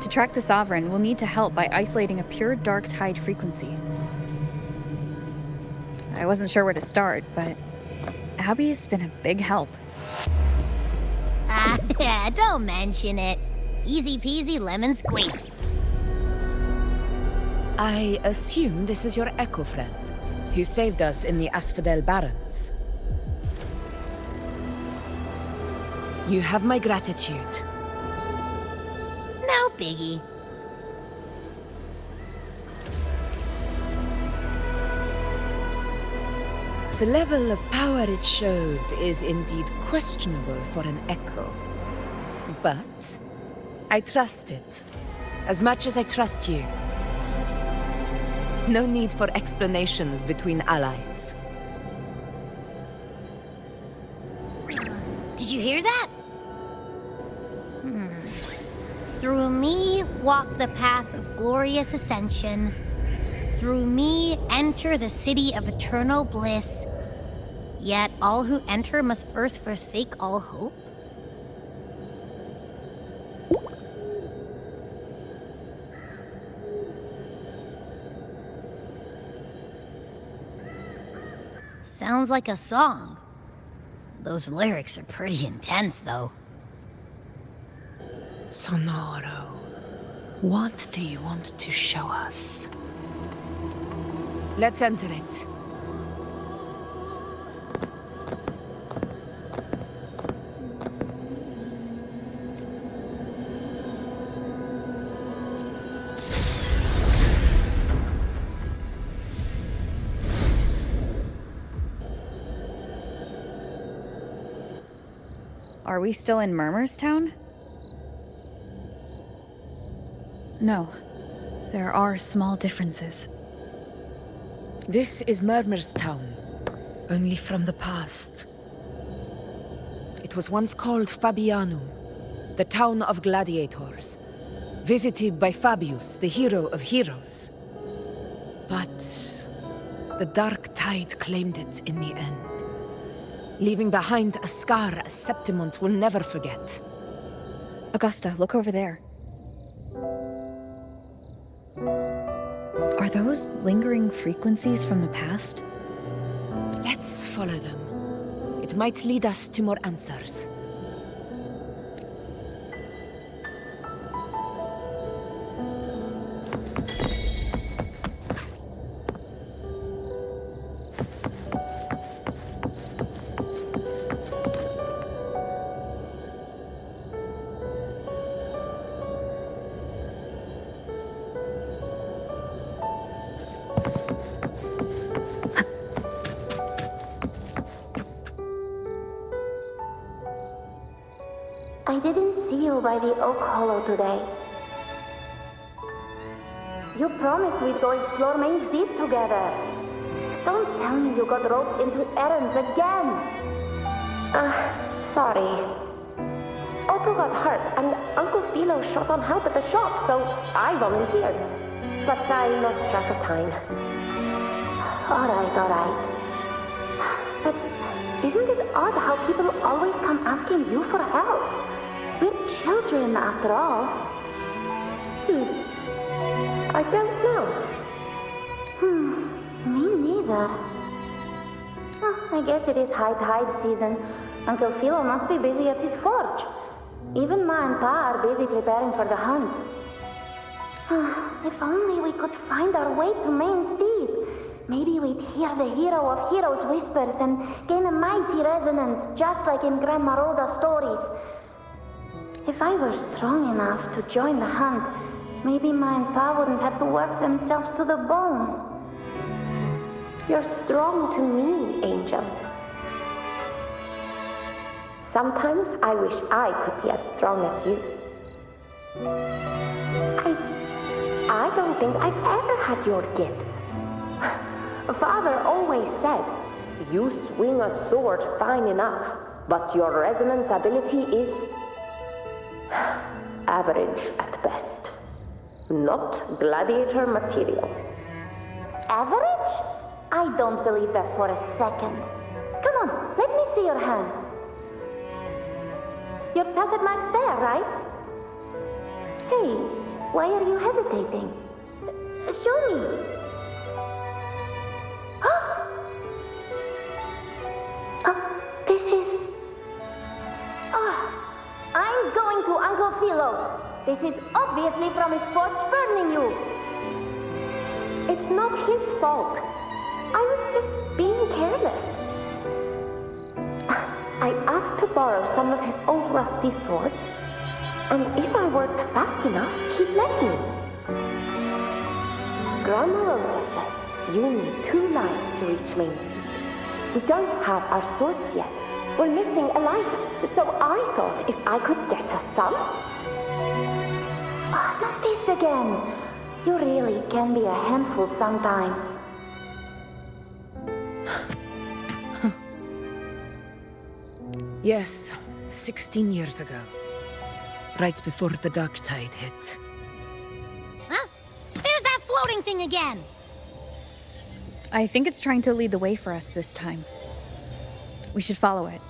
S6: To track the Sovereign, we'll need to help by isolating a pure dark tide frequency. I wasn't sure where to start, but Abby's been a big help.
S5: Yeah, don't mention it. Easy peasy lemon squeezy.
S1: I assume this is your Echo friend, who saved us in the Asphodel Barrens. You have my gratitude.
S5: No biggie.
S1: The level of power it showed is indeed questionable for an Echo. But I trust it, as much as I trust you. No need for explanations between allies.
S5: Did you hear that? Through me walk the path of glorious ascension. Through me enter the city of eternal bliss. Yet all who enter must first forsake all hope. Sounds like a song. Those lyrics are pretty intense, though.
S1: Sonoro, what do you want to show us? Let's enter it.
S6: Are we still in Murmur's Town? No. There are small differences.
S1: This is Murmur's Town, only from the past. It was once called Fabianum, the town of gladiators, visited by Fabius, the hero of heroes. But the dark tide claimed it in the end, leaving behind a scar Septimont will never forget.
S6: Augusta, look over there. Are those lingering frequencies from the past?
S1: Let's follow them. It might lead us to more answers.
S9: I didn't see you by the Oak Hollow today. You promised we'd go explore Main's Deep together. Don't tell me you got roped into errands again. Sorry. Otto got hurt, and Uncle Philo shot on help at the shop, so I volunteered. But I lost track of time. Alright. But isn't it odd how people always come asking you for help? We're children, after all. I don't know. Me neither. Oh, I guess it is high tide season. Uncle Philo must be busy at his forge. Even Ma and Pa are busy preparing for the hunt. If only we could find our way to Main's Deep. Maybe we'd hear the hero of heroes whispers and gain a mighty resonance, just like in Grandma Rosa's stories. If I were strong enough to join the hunt, maybe Ma and Pa wouldn't have to work themselves to the bone. You're strong to me, Angel. Sometimes I wish I could be as strong as you. I don't think I've ever had your gifts. Father always said, you swing a sword fine enough, but your resonance ability is average at best. Not gladiator material. Average? I don't believe that for a second. Come on, let me see your hand. Your tacet mark's there, right? Hey, why are you hesitating? Show me. This is... I'm going to Uncle Philo. This is obviously from his forge burning you. It's not his fault. I was just being careless. I asked to borrow some of his old rusty swords, and if I worked fast enough, he'd let me. Grandma Rosa said you need 2 lives to reach Main's Deep. We don't have our swords yet. We're missing a life, so I thought if I could get us some... not this again. You really can be a handful sometimes.
S1: Yes, 16 years ago. Right before the dark tide hit.
S5: Huh? There's that floating thing again!
S6: I think it's trying to lead the way for us this time. We should follow it.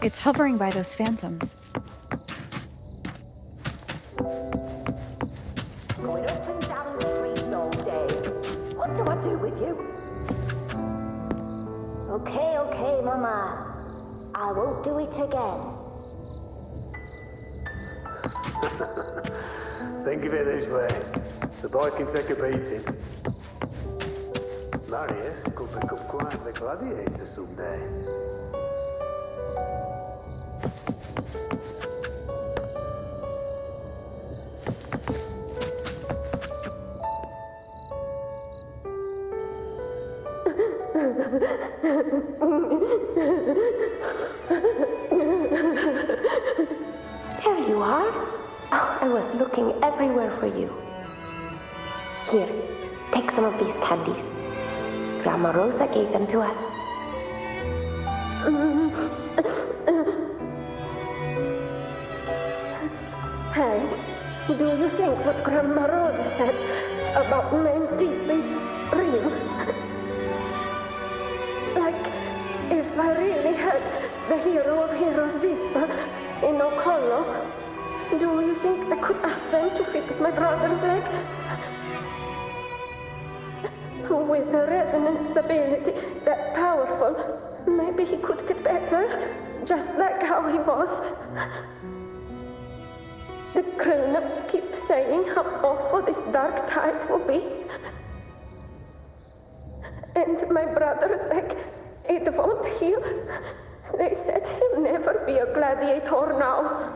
S6: It's hovering by those phantoms.
S9: Going up and down the street all day. What do I do with you? Okay, Mama. I won't do it again.
S18: Think of it this way. The boy can take a beating. Marius could become quite the gladiator someday.
S9: There you are. Oh, I was looking everywhere for you. Here, take some of these candies. Grandma Rosa gave them to us. Hey, do you think what Grandma Rosa said about Main's Deep is real? Like, if I really had the hero of heroes whisper in Oak Hollow, do you think I could ask them to fix my brother's leg? With a resonance ability that powerful, maybe he could get better, just like how he was. The grown-ups keep saying how awful this dark tide will be. And my brother's leg, it won't heal. They said he'll never be a gladiator now.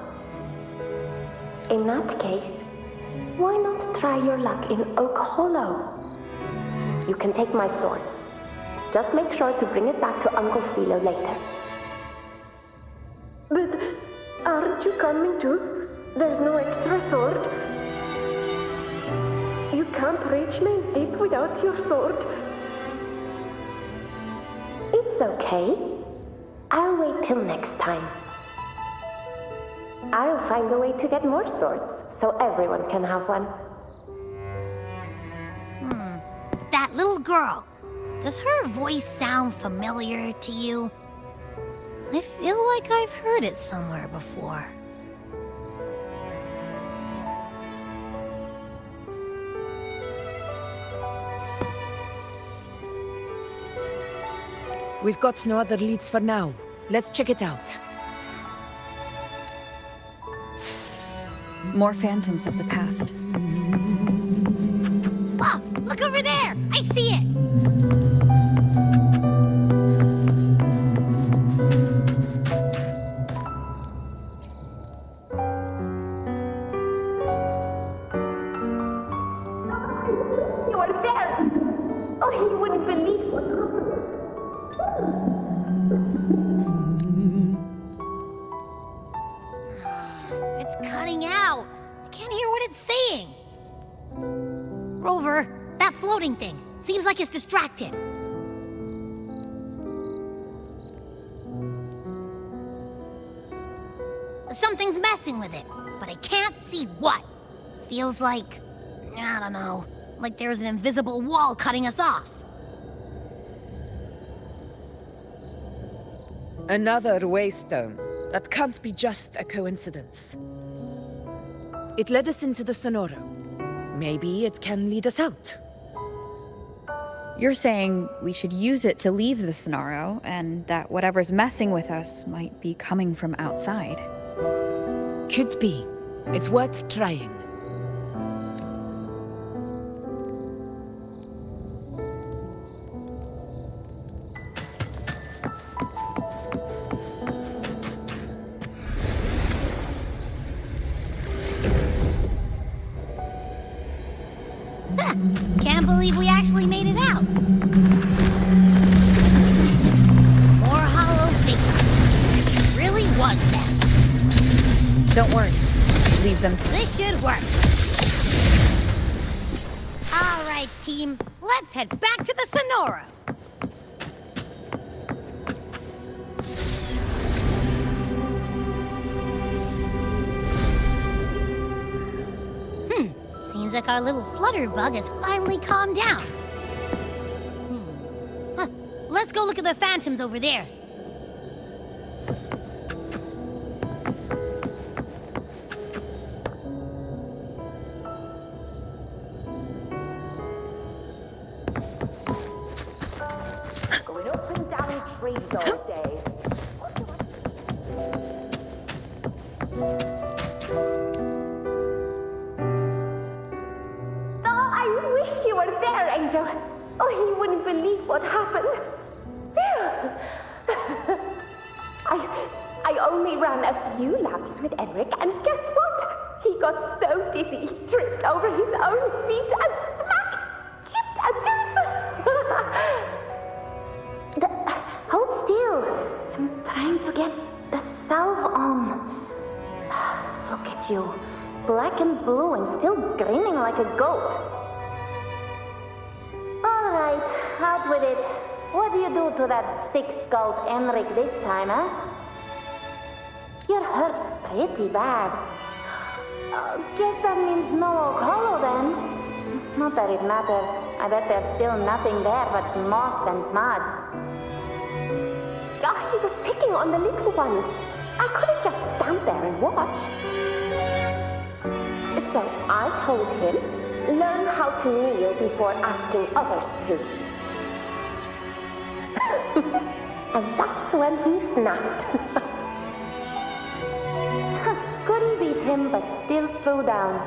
S9: In that case,
S19: Why not try your luck in Oak Hollow? You can take my sword. Just make sure to bring it back to Uncle Philo later. But aren't you coming too? There's no extra sword. You can't reach Main's Deep without your sword. It's okay. I'll wait till next time. I'll find a way to get more swords, so everyone can have one.
S5: That little girl. Does her voice sound familiar to you? I feel like I've heard it somewhere before.
S1: We've got no other leads for now. Let's check it out.
S6: More phantoms of the past.
S5: Oh, look over there! I see it!
S19: You are there! Oh, you wouldn't believe what
S5: It's cutting out. I can't hear what it's saying. Rover, that floating thing. Seems like it's distracted. Something's messing with it, but I can't see what. Feels like, I don't know, like there's an invisible wall cutting us off.
S1: Another waystone. That can't be just a coincidence. It led us into the Sonoro. Maybe it can lead us out.
S6: You're saying we should use it to leave the Sonoro, and that whatever's messing with us might be coming from outside.
S1: Could be. It's worth trying.
S5: Can't believe we actually made it out. More hollow figures. It really was that.
S6: Don't worry. Leave them to
S5: This should work. All right, team. Let's head back to the Sonora. Seems like our little flutterbug has finally calmed down. Let's go look at the phantoms over there.
S19: going up and down trees all day. You were there, Angel. Oh, you wouldn't believe what happened. I only ran a few laps with Edric, and guess what? He got so dizzy, he tripped over his own feet and smack! Chipped a tooth! Hold still. I'm trying to get the salve on. Look at you. Black and blue and still grinning like a goat. All right, out with it. What do you do to that thick-skulled Enric this time, huh? You're hurt pretty bad. Guess that means no Oak Hollow, then. Not that it matters. I bet there's still nothing there but moss and mud. He was picking on the little ones. I couldn't just stand there and watch. So I told him, learn how to kneel before asking others to. And that's when he snapped. Couldn't beat him, but still threw down.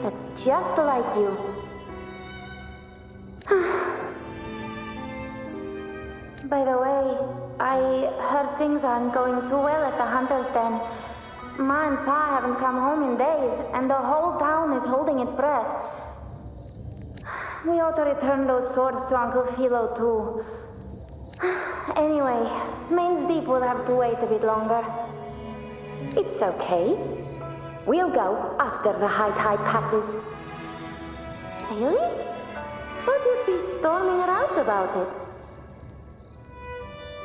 S19: That's just like you. By the way, I heard things aren't going too well at the Hunter's Den. Ma and Pa haven't come home in days, and the whole town is holding its breath. We ought to return those swords to Uncle Philo, too. Anyway, Main's Deep will have to wait a bit longer.
S20: It's okay. We'll go after the high tide passes.
S19: Really? Thought you'd be storming around about it.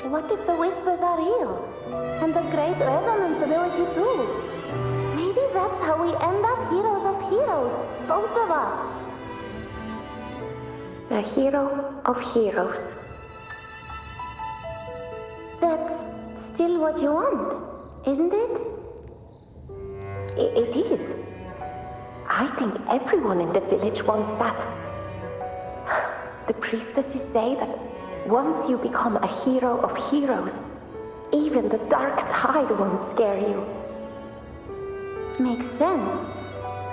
S19: What if the whispers are real? And the great resonance ability too? Maybe that's how we end up heroes of heroes, both of us.
S20: A hero of heroes.
S19: That's still what you want, isn't it?
S20: It is. I think everyone in the village wants that. The priestesses say that once you become a hero of heroes, even the dark tide won't scare you.
S19: Makes sense.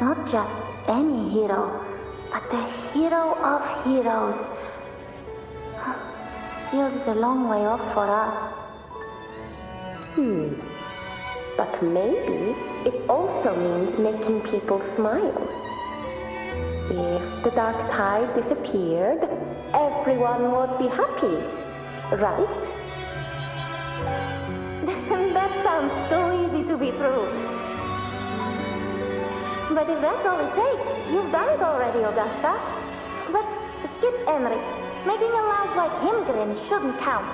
S19: Not just any hero, but the hero of heroes. Feels a long way off for us.
S20: But maybe it also means making people smile. If the dark tide disappeared, everyone would be happy, right?
S19: That sounds too easy to be true. But if that's all it takes, you've done it already, Augusta. But skip Enric. Making a laugh like him grin shouldn't count.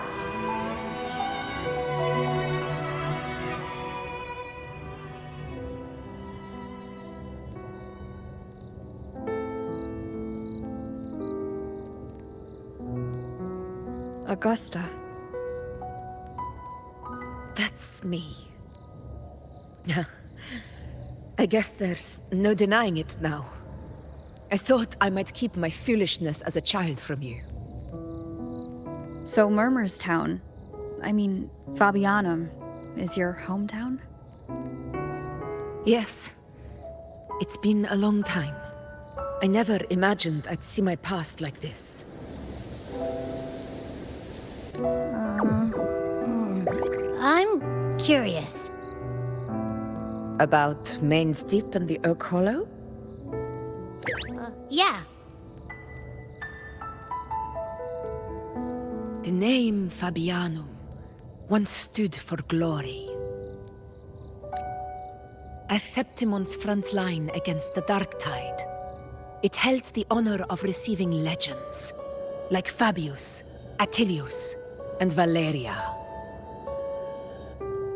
S1: Augusta. That's me. I guess there's no denying it now. I thought I might keep my foolishness as a child from you.
S6: So Murmurstown, Fabianum, is your hometown?
S1: Yes. It's been a long time. I never imagined I'd see my past like this.
S5: I'm curious.
S1: About Main's Deep and the Oak Hollow?
S5: Yeah.
S1: The name Fabianum once stood for glory. As Septimont's front line against the Dark Tide, it held the honor of receiving legends, like Fabius, Attilius, and Valeria.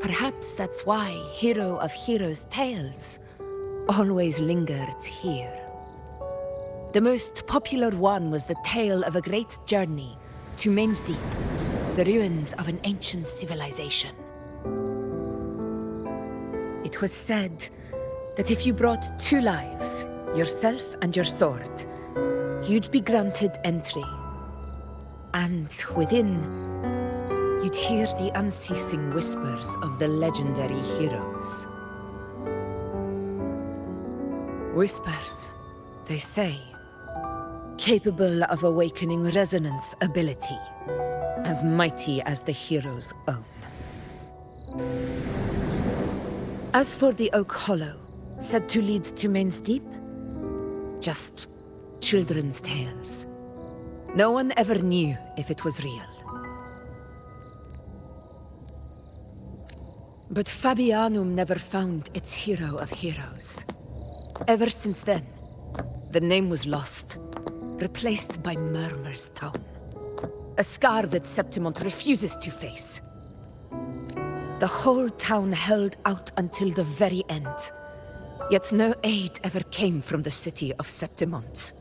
S1: Perhaps that's why Hero of Heroes' tales always lingered here. The most popular one was the tale of a great journey to Main's Deep, the ruins of an ancient civilization. It was said that if you brought 2 lives, yourself and your sword, you'd be granted entry. And within, you'd hear the unceasing whispers of the legendary heroes. Whispers, they say, capable of awakening resonance ability, as mighty as the hero's own. As for the Oak Hollow, said to lead to Main's Deep, just children's tales. No one ever knew if it was real. But Fabianum never found its hero of heroes. Ever since then, the name was lost, replaced by Murmurstown. A scar that Septimont refuses to face. The whole town held out until the very end, yet no aid ever came from the city of Septimont.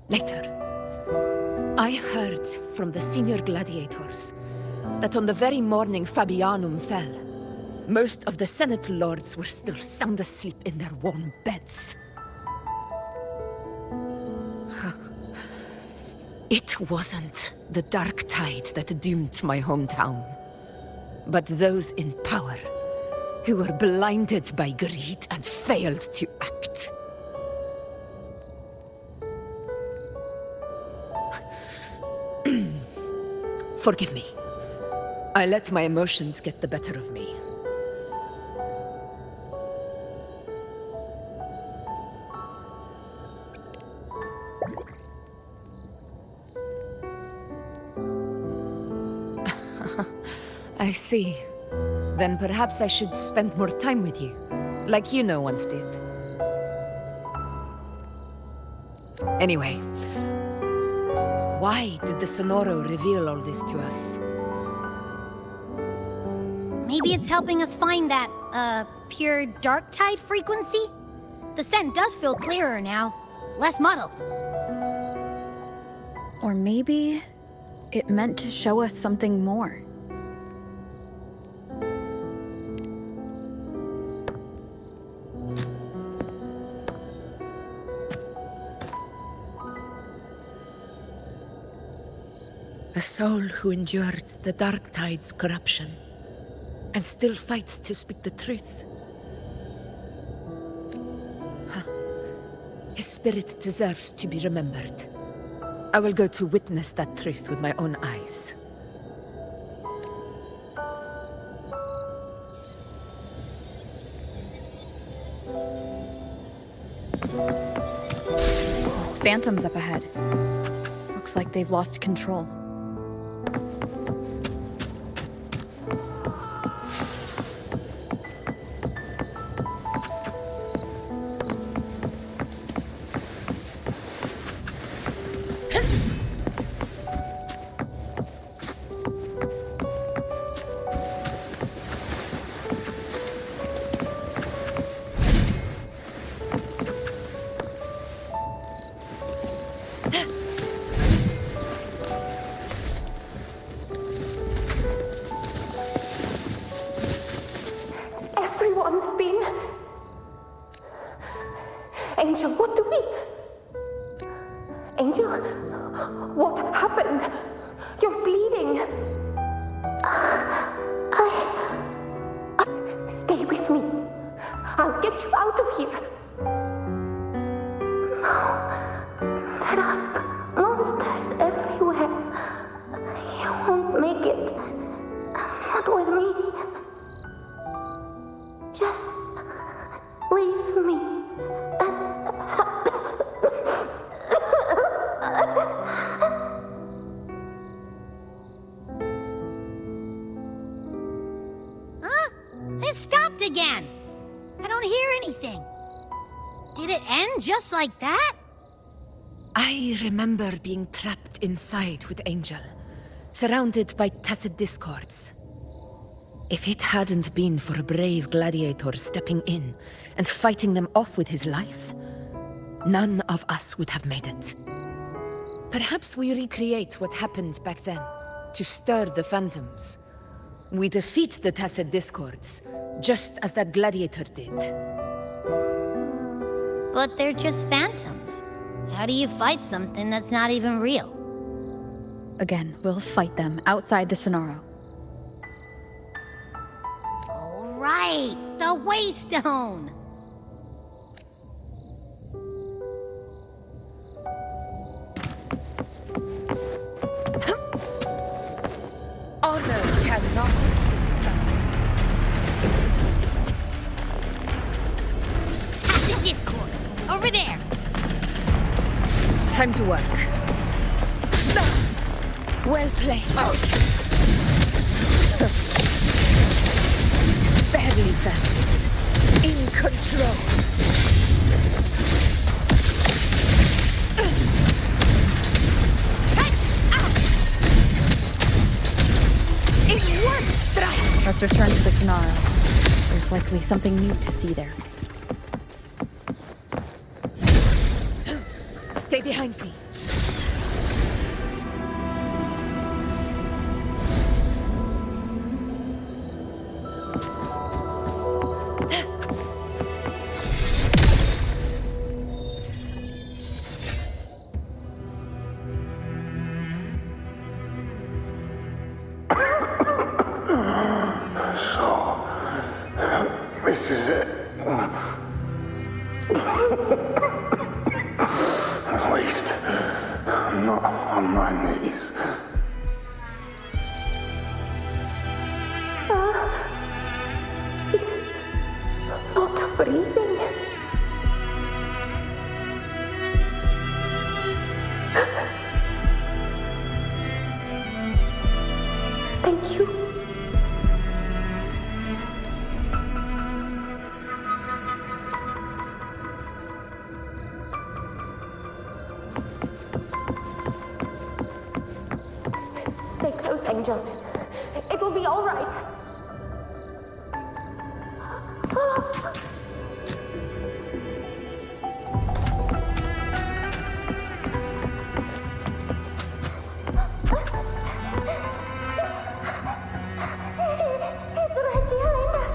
S1: Later, I heard from the senior gladiators that on the very morning Fabianum fell, most of the Senate lords were still sound asleep in their warm beds. It wasn't the Dark Tide that doomed my hometown, but those in power who were blinded by greed and failed to act. Forgive me. I let my emotions get the better of me. I see. Then perhaps I should spend more time with you, like Yuno once did. Anyway, why did the Sonoro reveal all this to us?
S5: Maybe it's helping us find that, pure dark tide frequency? The scent does feel clearer now, less muddled.
S6: Or maybe it meant to show us something more.
S1: A soul who endured the dark tide's corruption and still fights to speak the truth. His spirit deserves to be remembered. I will go to witness that truth with my own eyes.
S6: Those phantoms up ahead. Looks like they've lost control.
S20: Everyone's been... Angel, what do we... Angel? What happened? You're bleeding. Stay with me. I'll get you out of here. No. There are monsters everywhere. You won't make it. Not with me. Just leave me.
S5: Huh? It stopped again. I don't hear anything. Did it end just like that?
S1: I remember being trapped inside with Angel, surrounded by tacit discords. If it hadn't been for a brave gladiator stepping in and fighting them off with his life, none of us would have made it. Perhaps we recreate what happened back then, to stir the phantoms. We defeat the tacit discords, just as that gladiator did.
S5: But they're just phantoms. How do you fight something that's not even real?
S6: Again, we'll fight them outside the Sonoro.
S5: Right, the Waystone!
S1: Honor cannot be silenced.
S5: Tacit discords! Over there!
S1: Time to work. Well played. Barely felt it. In control. In one strike.
S6: Let's return to the Sonoro. There's likely something new to see there.
S1: Stay behind me.
S4: This is it. At least, I'm not on my knees.
S20: He's not breathing. Thank you. Angel. It will be all right. It's right behind us.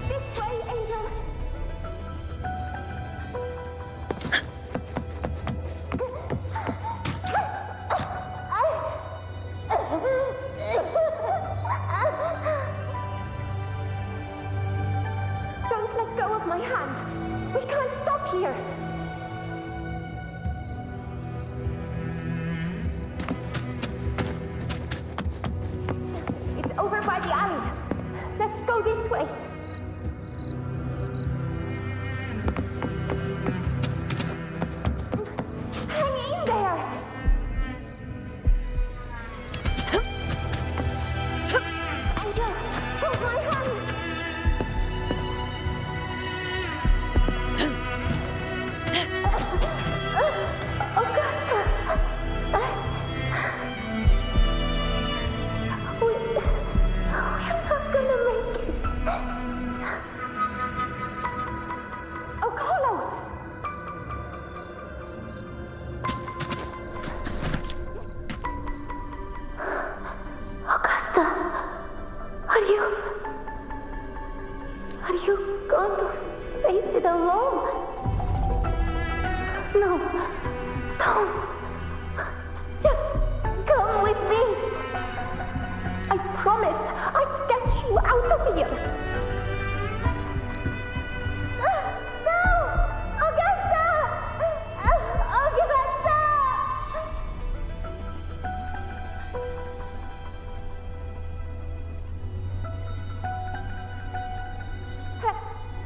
S20: This way, Angel. Don't let go of my hand. We can't stop here. It's over by the alley. Let's go this way. Hang in there. Angel, hold my hand. We're not gonna make it. Okolo! Augusta, are you going to face it alone? No, don't. Just come with me. I promised I'd get you out of here. No! Augusta! Augusta!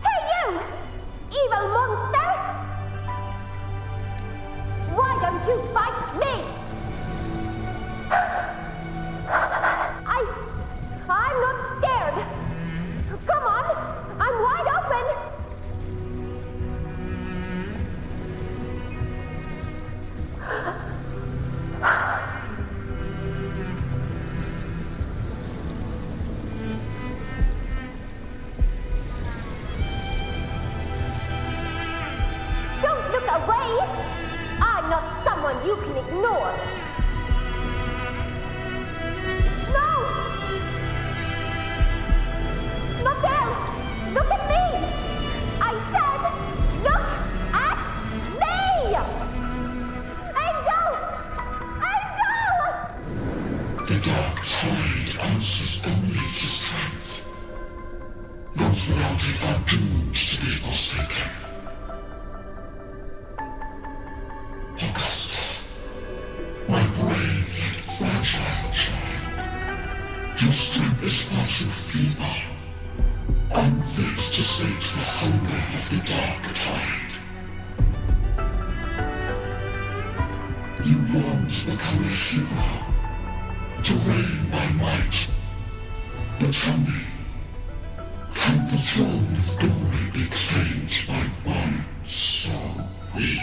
S20: Hey, you! Evil monster! Why don't you fight me? I'm not scared. Come on, I'm wide open. Don't look away. I'm not someone you can ignore. No! Not there! Look at me! I said, look at me! Angel! Angel!
S4: The dark tide answers only to strength. Those without it are doomed to be forsaken. Augusta, my brave yet fragile child, your strength is far too feeble, unfit to sate the hunger of the dark tide. You long to become a hero, to reign by might. But tell me, can the throne of glory be claimed by one so weak?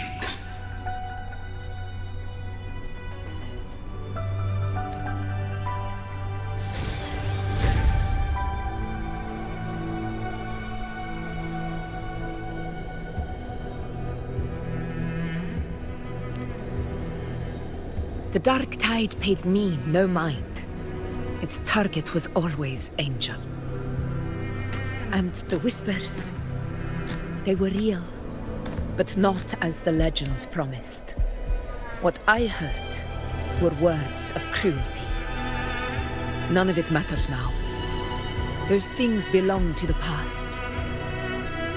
S1: The dark tide paid me no mind. Its target was always Angel. And the whispers, they were real, but not as the legends promised. What I heard were words of cruelty. None of it matters now. Those things belong to the past.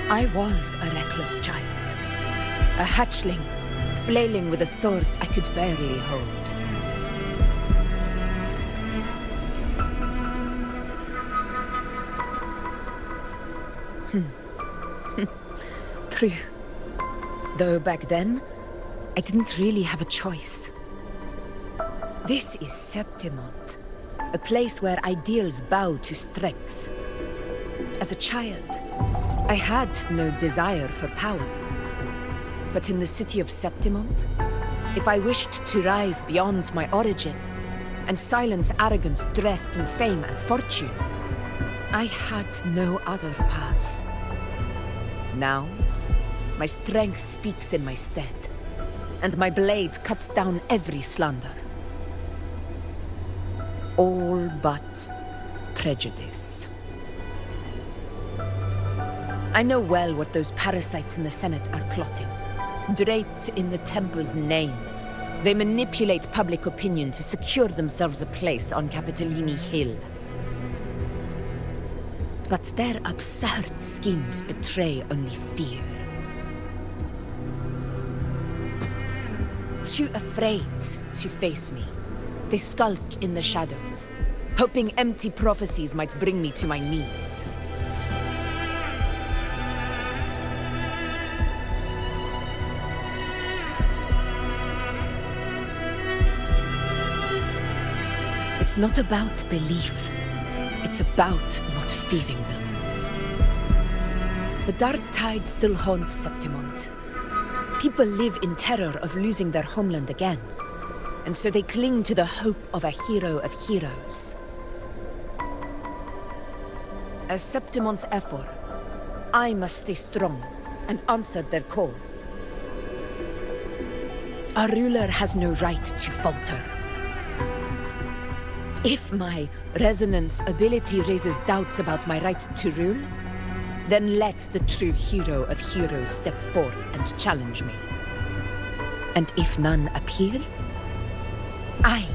S1: I was a reckless child, a hatchling, flailing with a sword I could barely hold. True. Though back then, I didn't really have a choice. This is Septimont, a place where ideals bow to strength. As a child, I had no desire for power. But in the city of Septimont, if I wished to rise beyond my origin and silence arrogance dressed in fame and fortune, I had no other path. Now, my strength speaks in my stead, and my blade cuts down every slander. All but prejudice. I know well what those parasites in the Senate are plotting. Draped in the temple's name, they manipulate public opinion to secure themselves a place on Capitolini Hill. But their absurd schemes betray only fear. Too afraid to face me, they skulk in the shadows, hoping empty prophecies might bring me to my knees. It's not about belief. It's about not fearing them. The dark tide still haunts Septimont. People live in terror of losing their homeland again, and so they cling to the hope of a hero of heroes. As Septimont's effort, I must stay strong and answer their call. A ruler has no right to falter. If my resonance ability raises doubts about my right to rule, then let the true hero of heroes step forth and challenge me. And if none appear, I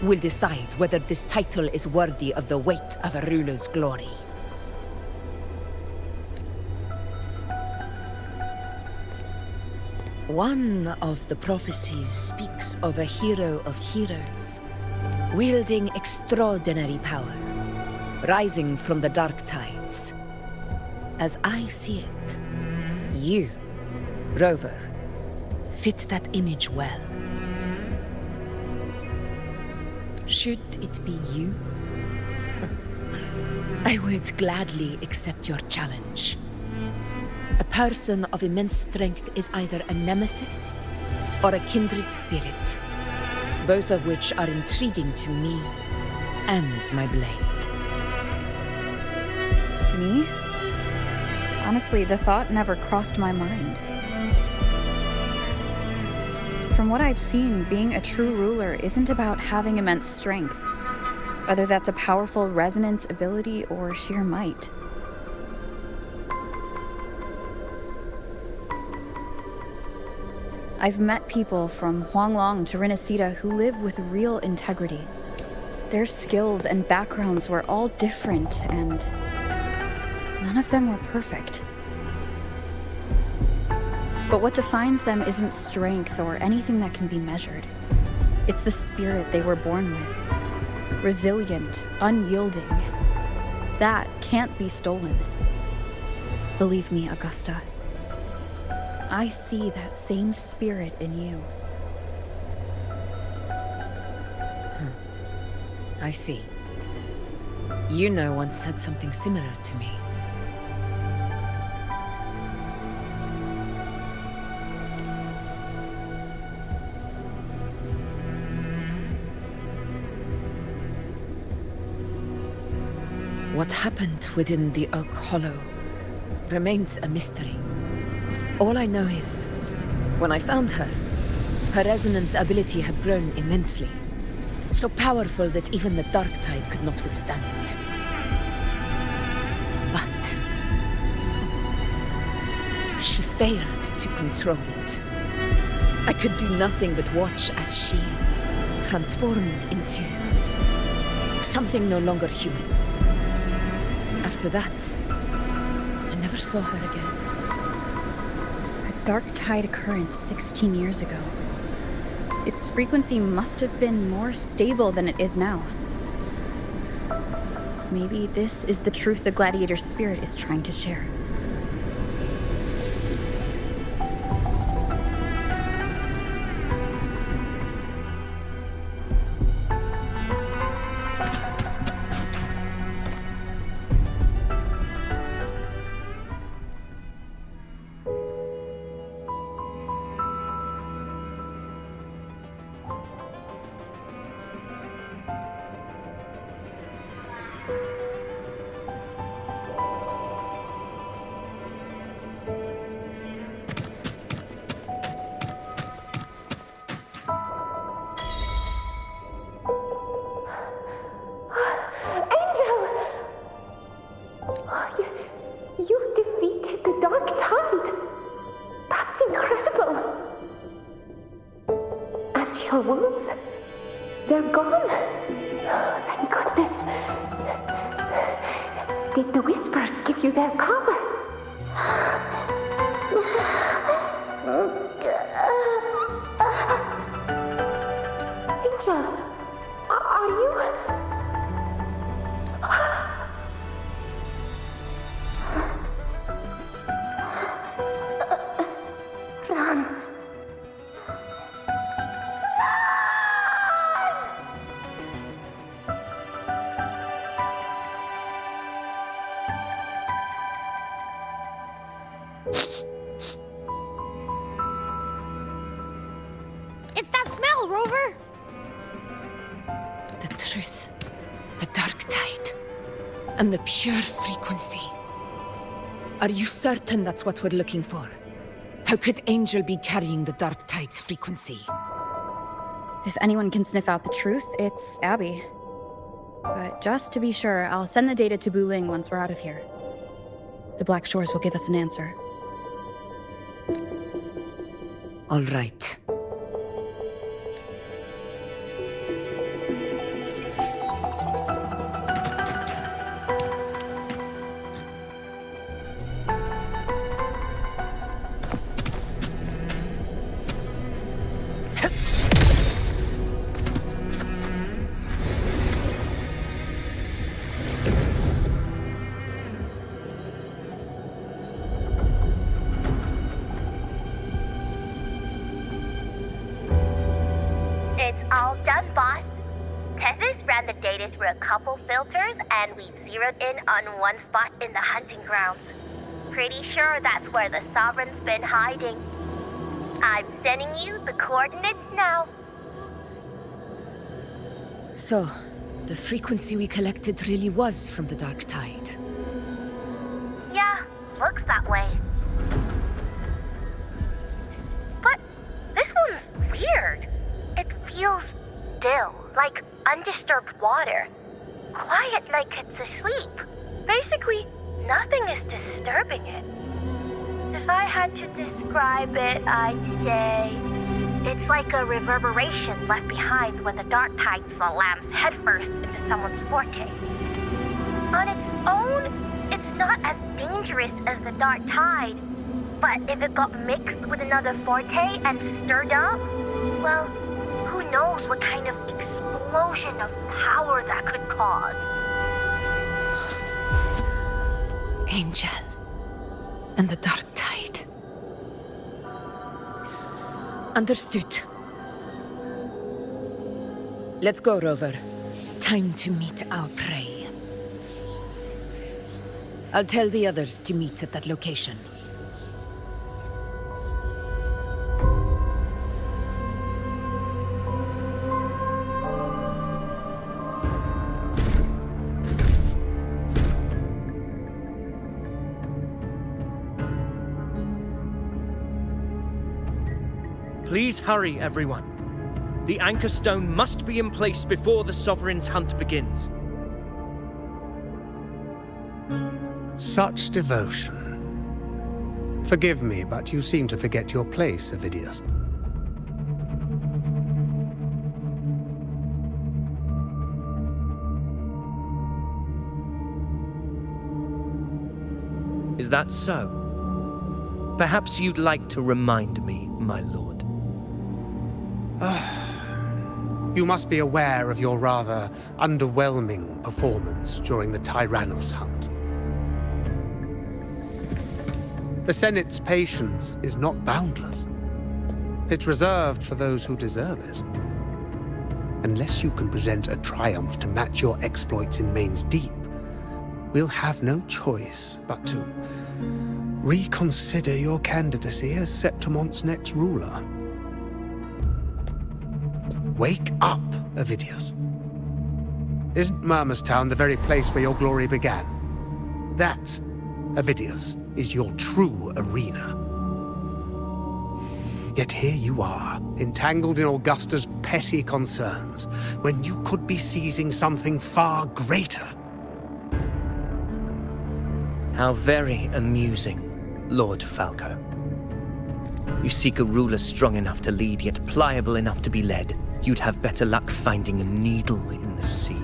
S1: will decide whether this title is worthy of the weight of a ruler's glory. One of the prophecies speaks of a hero of heroes, wielding extraordinary power, rising from the dark tides. As I see it, you, Rover, fit that image well. Should it be you, I would gladly accept your challenge. A person of immense strength is either a nemesis or a kindred spirit, both of which are intriguing to me and my blade.
S6: Me? Honestly, the thought never crossed my mind. From what I've seen, being a true ruler isn't about having immense strength, whether that's a powerful resonance ability or sheer might. I've met people from Huanglong to Rinascita who live with real integrity. Their skills and backgrounds were all different, and none of them were perfect. But what defines them isn't strength or anything that can be measured. It's the spirit they were born with. Resilient, unyielding. That can't be stolen. Believe me, Augusta. I see that same spirit in you.
S1: I see. Yuno once said something similar to me. What happened within the Oak Hollow remains a mystery. All I know is, when I found her, her resonance ability had grown immensely. So powerful that even the dark tide could not withstand it. But she failed to control it. I could do nothing but watch as she transformed into something no longer human. After that, I never saw her again.
S6: Dark tide occurrence 16 years ago. Its frequency must have been more stable than it is now. Maybe this is the truth the gladiator spirit is trying to share.
S20: You defeated the Dark Tide. That's incredible. And your wounds, they're gone. Thank goodness. Did the Whispers give you their power? Angel, are you... Run.
S5: It's that smell, Rover!
S16: The truth, the Dark Tide, and the pure frequency.
S21: Are you certain that's what we're looking for? How could Angel be carrying the Dark Tide's frequency?
S6: If anyone can sniff out the truth, it's Abby. But just to be sure, I'll send the data to Buling once we're out of here. The Black Shores will give us an answer.
S21: All right.
S9: All done, boss. Tethys ran the data through a couple filters, and we've zeroed in on one spot in the hunting grounds. Pretty sure that's where the Sovereign's been hiding. I'm sending you the coordinates now.
S21: So, the frequency we collected really was from the Dark Tide.
S9: Yeah, looks that way. But this one's weird. It feels still, like undisturbed water. Quiet like it's asleep. Basically, nothing is disturbing it. If I had to describe it, I'd say it's like a reverberation left behind when the Dark Tide slams headfirst into someone's forte. On its own, it's not as dangerous as the Dark Tide, but if it got mixed with another forte and stirred up, well, who knows what kind of explosion of power that could cause.
S16: Angel and the Dark Tide.
S21: Understood. Let's go, Rover. Time to meet our prey. I'll tell the others to meet at that location.
S3: Please hurry, everyone. The anchor stone must be in place before the Sovereign's hunt begins.
S22: Such devotion. Forgive me, but you seem to forget your place, Avidius.
S3: Is that so? Perhaps you'd like to remind me, my lord.
S22: You must be aware of your rather underwhelming performance during the Tyrannos hunt. The Senate's patience is not boundless. It's reserved for those who deserve it. Unless you can present a triumph to match your exploits in Main's Deep, we'll have no choice but to reconsider your candidacy as Septimont's next ruler. Wake up, Avidius. Isn't Murmurstown the very place where your glory began? That, Avidius, is your true arena. Yet here you are, entangled in Augusta's petty concerns, when you could be seizing something far greater.
S3: How very amusing, Lord Falco. You seek a ruler strong enough to lead, yet pliable enough to be led. You'd have better luck finding a needle in the sea.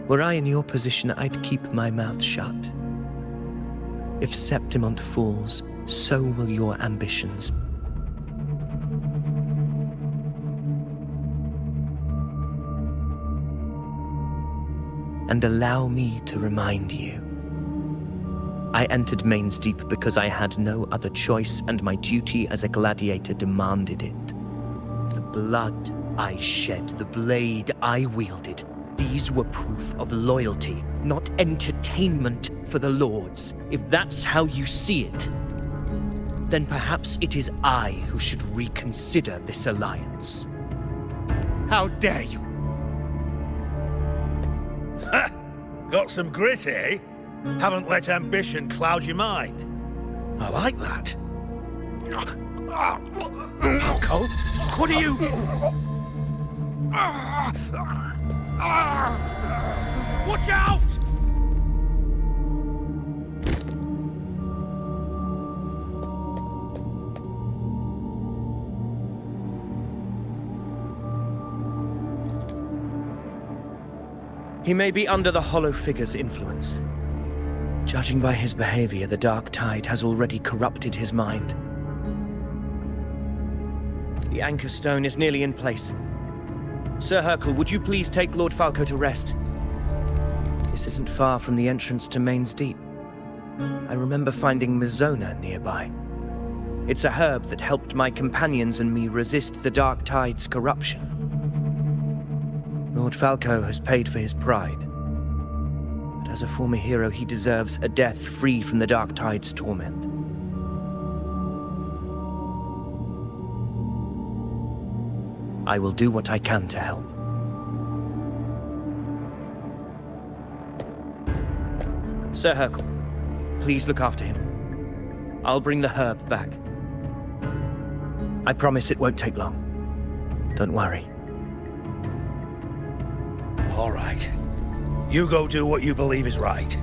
S3: Were I in your position, I'd keep my mouth shut. If Septimont falls, so will your ambitions. And allow me to remind you. I entered Main's Deep because I had no other choice, and my duty as a gladiator demanded it. The blood I shed, the blade I wielded, these were proof of loyalty, not entertainment for the lords. If that's how you see it, then perhaps it is I who should reconsider this alliance.
S22: How dare you!
S11: Ha! Got some grit, eh? Haven't let ambition cloud your mind. I like that. Falco, what are you... Watch out!
S3: He may be under the Hollow Figure's influence. Judging by his behavior, the Dark Tide has already corrupted his mind. The Anchor Stone is nearly in place. Sir Hercule, would you please take Lord Falco to rest? This isn't far from the entrance to Main's Deep. I remember finding Mizona nearby. It's a herb that helped my companions and me resist the Dark Tide's corruption. Lord Falco has paid for his pride. But as a former hero, he deserves a death free from the Dark Tide's torment. I will do what I can to help. Sir Hercule, please look after him. I'll bring the herb back. I promise it won't take long. Don't worry.
S11: All right. You go do what you believe is right.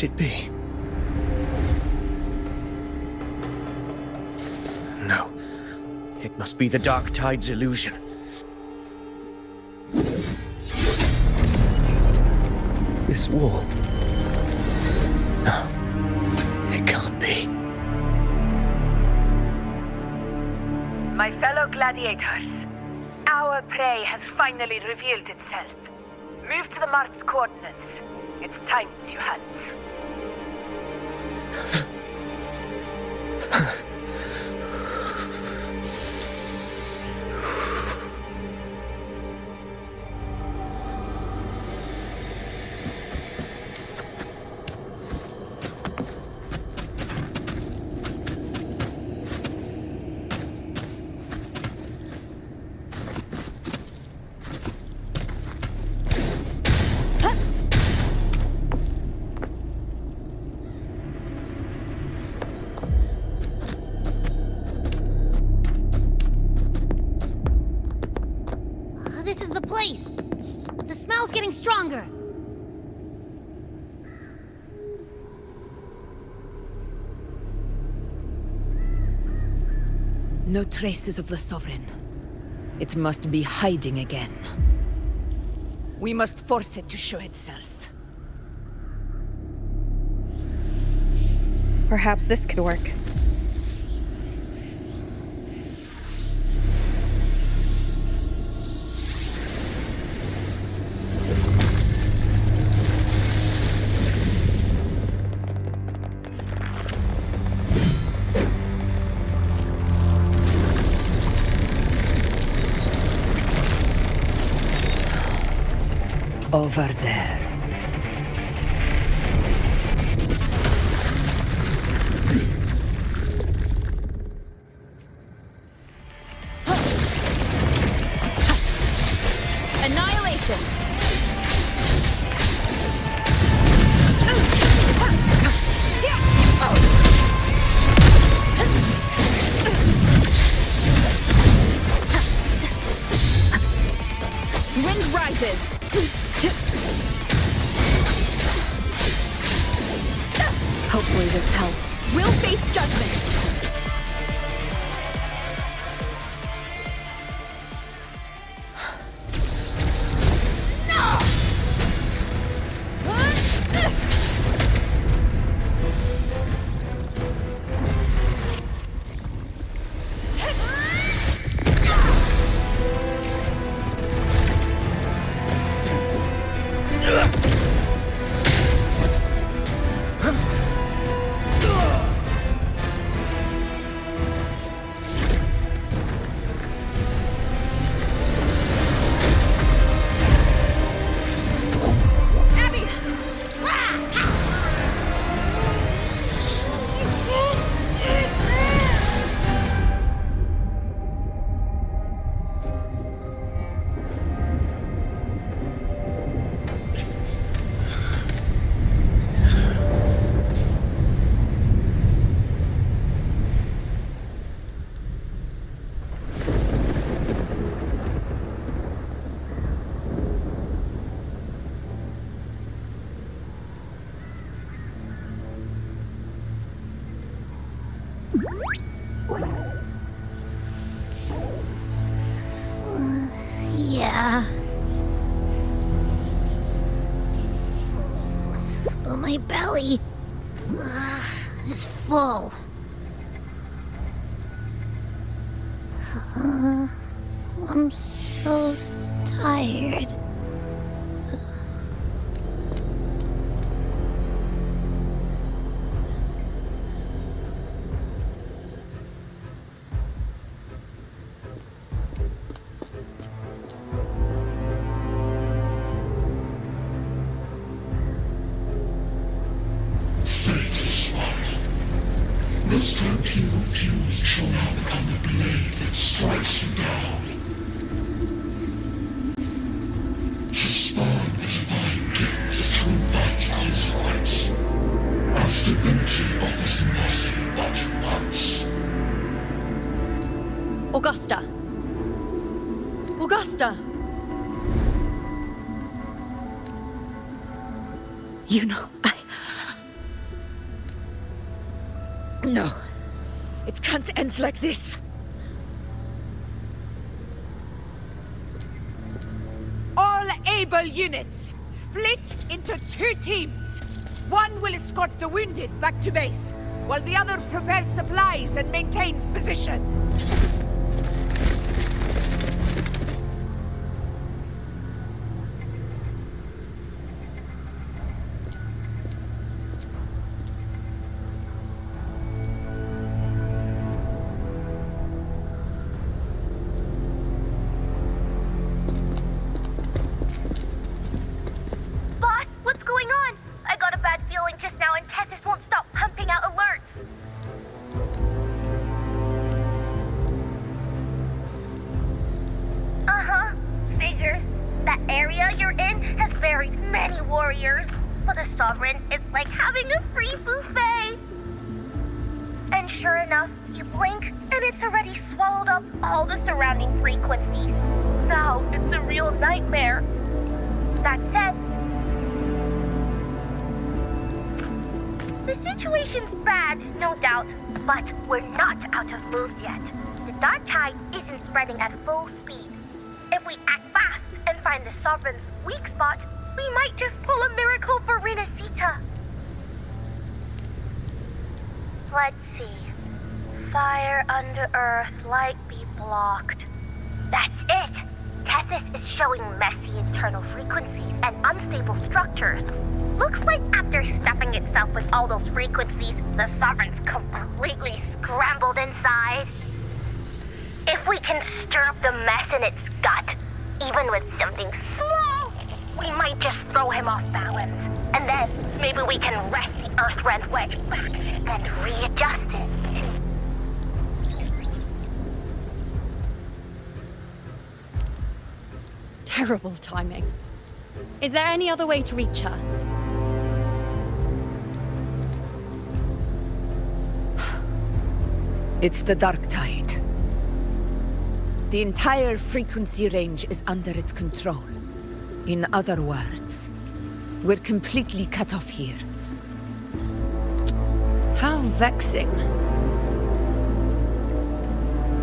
S3: It be? No. It must be the Dark Tide's illusion. This wall. No. It can't be.
S1: My fellow gladiators, our prey has finally revealed itself. Move to the marked coordinates. It's time to hunt.
S5: Stronger.
S21: No traces of the Sovereign. It must be hiding again. We must force it to show itself.
S6: Perhaps this could work.
S21: over there.
S1: Annihilation! Wind rises!
S6: Hopefully this helps.
S1: We'll face judgment!
S5: Yeah. But my belly is full. I'm so tired.
S4: The strength you refuse shall now become the blade that strikes you down. To spawn a divine gift is to invite consequence. And divinity offers mercy but once.
S6: Augusta! Augusta! You know,
S1: No. It can't end like this. All able units, split into 2 teams. One will escort the wounded back to base, while the other prepares supplies and maintains position.
S9: For the Sovereign, it's like having a free buffet. And sure enough, you blink, and it's already swallowed up all the surrounding frequencies. Now it's a real nightmare. That said, the situation's bad, no doubt, but we're not out of moves yet. The dark tide isn't spreading at full speed. If we act fast and find the Sovereign's weak spot, we might just pull a miracle for Rinascita. Let's see. Fire under earth, light be blocked. That's it! Tethys is showing messy internal frequencies and unstable structures. Looks like after stuffing itself with all those frequencies, the Sovereign's completely scrambled inside. If we can stir up the mess in its gut, even with something small, we might just throw him off balance. And then maybe we can wrest the Earthrend wedge back and readjust it.
S2: Terrible timing. Is there any other way to reach her?
S1: It's the dark tide. The entire frequency range is under its control. In other words, we're completely cut off here.
S2: How vexing.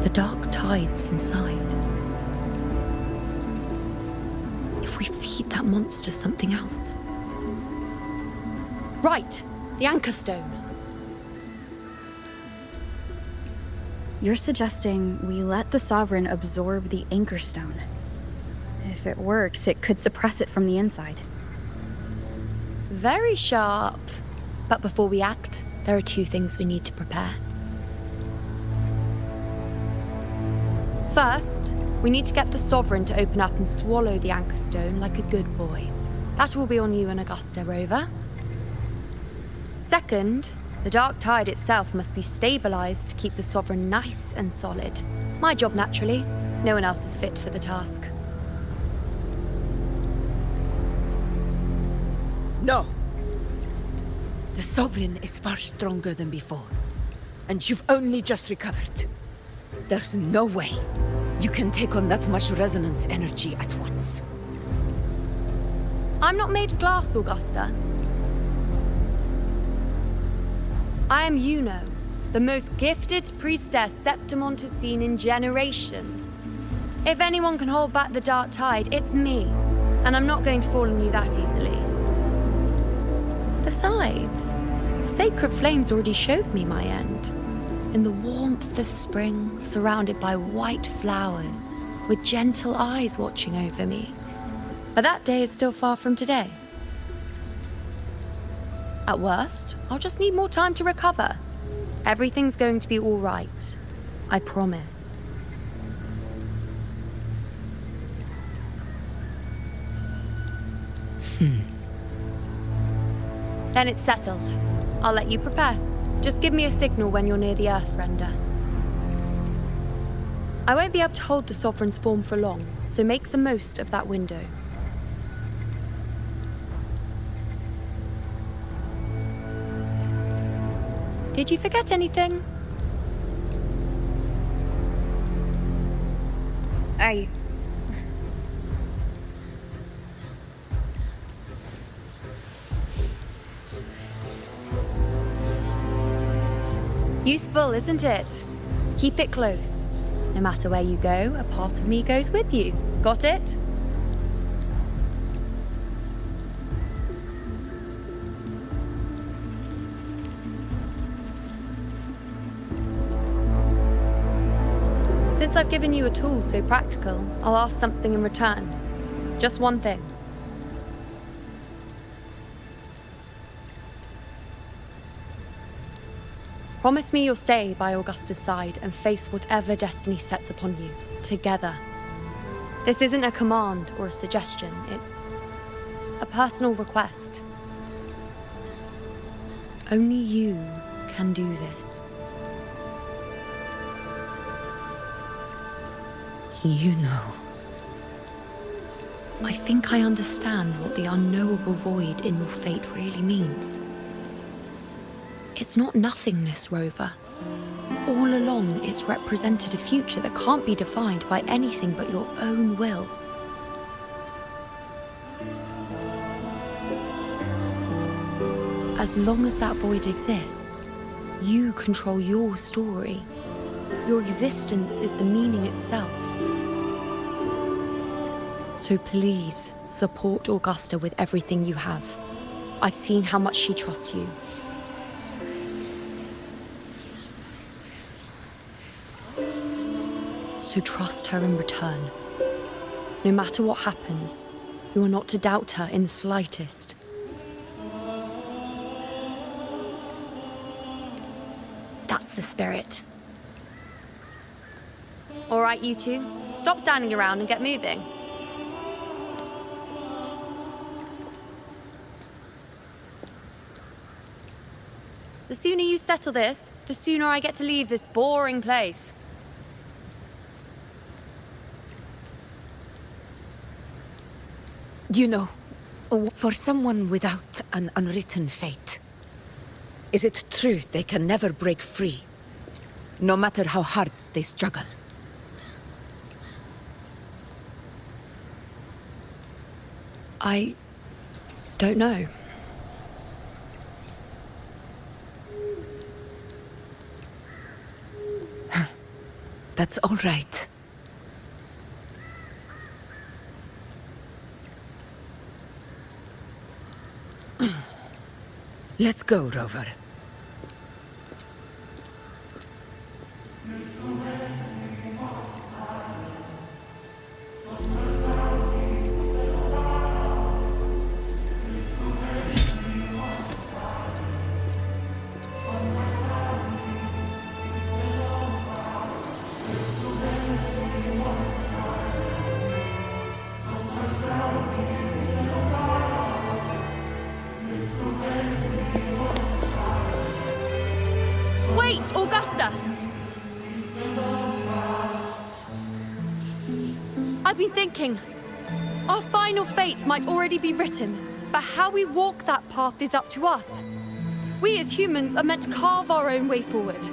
S2: The dark tide's inside. If we feed that monster something else. Right, the anchor stone.
S6: You're suggesting we let the Sovereign absorb the anchor stone. If it works, it could suppress it from the inside.
S2: Very sharp. But before we act, there are 2 things we need to prepare. First, we need to get the Sovereign to open up and swallow the anchor stone like a good boy. That will be on you and Augusta, Rover. Second, the dark tide itself must be stabilized to keep the Sovereign nice and solid. My job, naturally. No one else is fit for the task.
S1: No! The Sovereign is far stronger than before. And you've only just recovered. There's no way you can take on that much resonance energy at once.
S2: I'm not made of glass, Augusta. I am Yuno, the most gifted priestess Septimont has seen in generations. If anyone can hold back the dark tide, it's me. And I'm not going to fall on you that easily. Besides, the sacred flames already showed me my end. In the warmth of spring, surrounded by white flowers, with gentle eyes watching over me. But that day is still far from today. At worst, I'll just need more time to recover. Everything's going to be all right. I promise. Then it's settled. I'll let you prepare. Just give me a signal when you're near the Earthrender. I won't be able to hold the Sovereign's form for long, so make the most of that window. Did you forget anything? Useful, isn't it? Keep it close. No matter where you go, a part of me goes with you. Got it? Since I've given you a tool so practical, I'll ask something in return. Just one thing. Promise me you'll stay by Augusta's side and face whatever destiny sets upon you, together. This isn't a command or a suggestion, it's a personal request. Only you can do this. You know. I think I understand what the unknowable void in your fate really means. It's not nothingness, Rover. All along, it's represented a future that can't be defined by anything but your own will. As long as that void exists, you control your story. Your existence is the meaning itself. So please, support Augusta with everything you have. I've seen how much she trusts you. So trust her in return. No matter what happens, you are not to doubt her in the slightest. That's the spirit. All right, you two, stop standing around and get moving. The sooner you settle this, the sooner I get to leave this boring place.
S1: You know, for someone without an unwritten fate, is it true they can never break free, no matter how hard they struggle?
S2: I don't know.
S1: That's all right. Let's go, Rover.
S2: Wait, Augusta! I've been thinking. Our final fate might already be written, but how we walk that path is up to us. We as humans are meant to carve our own way forward.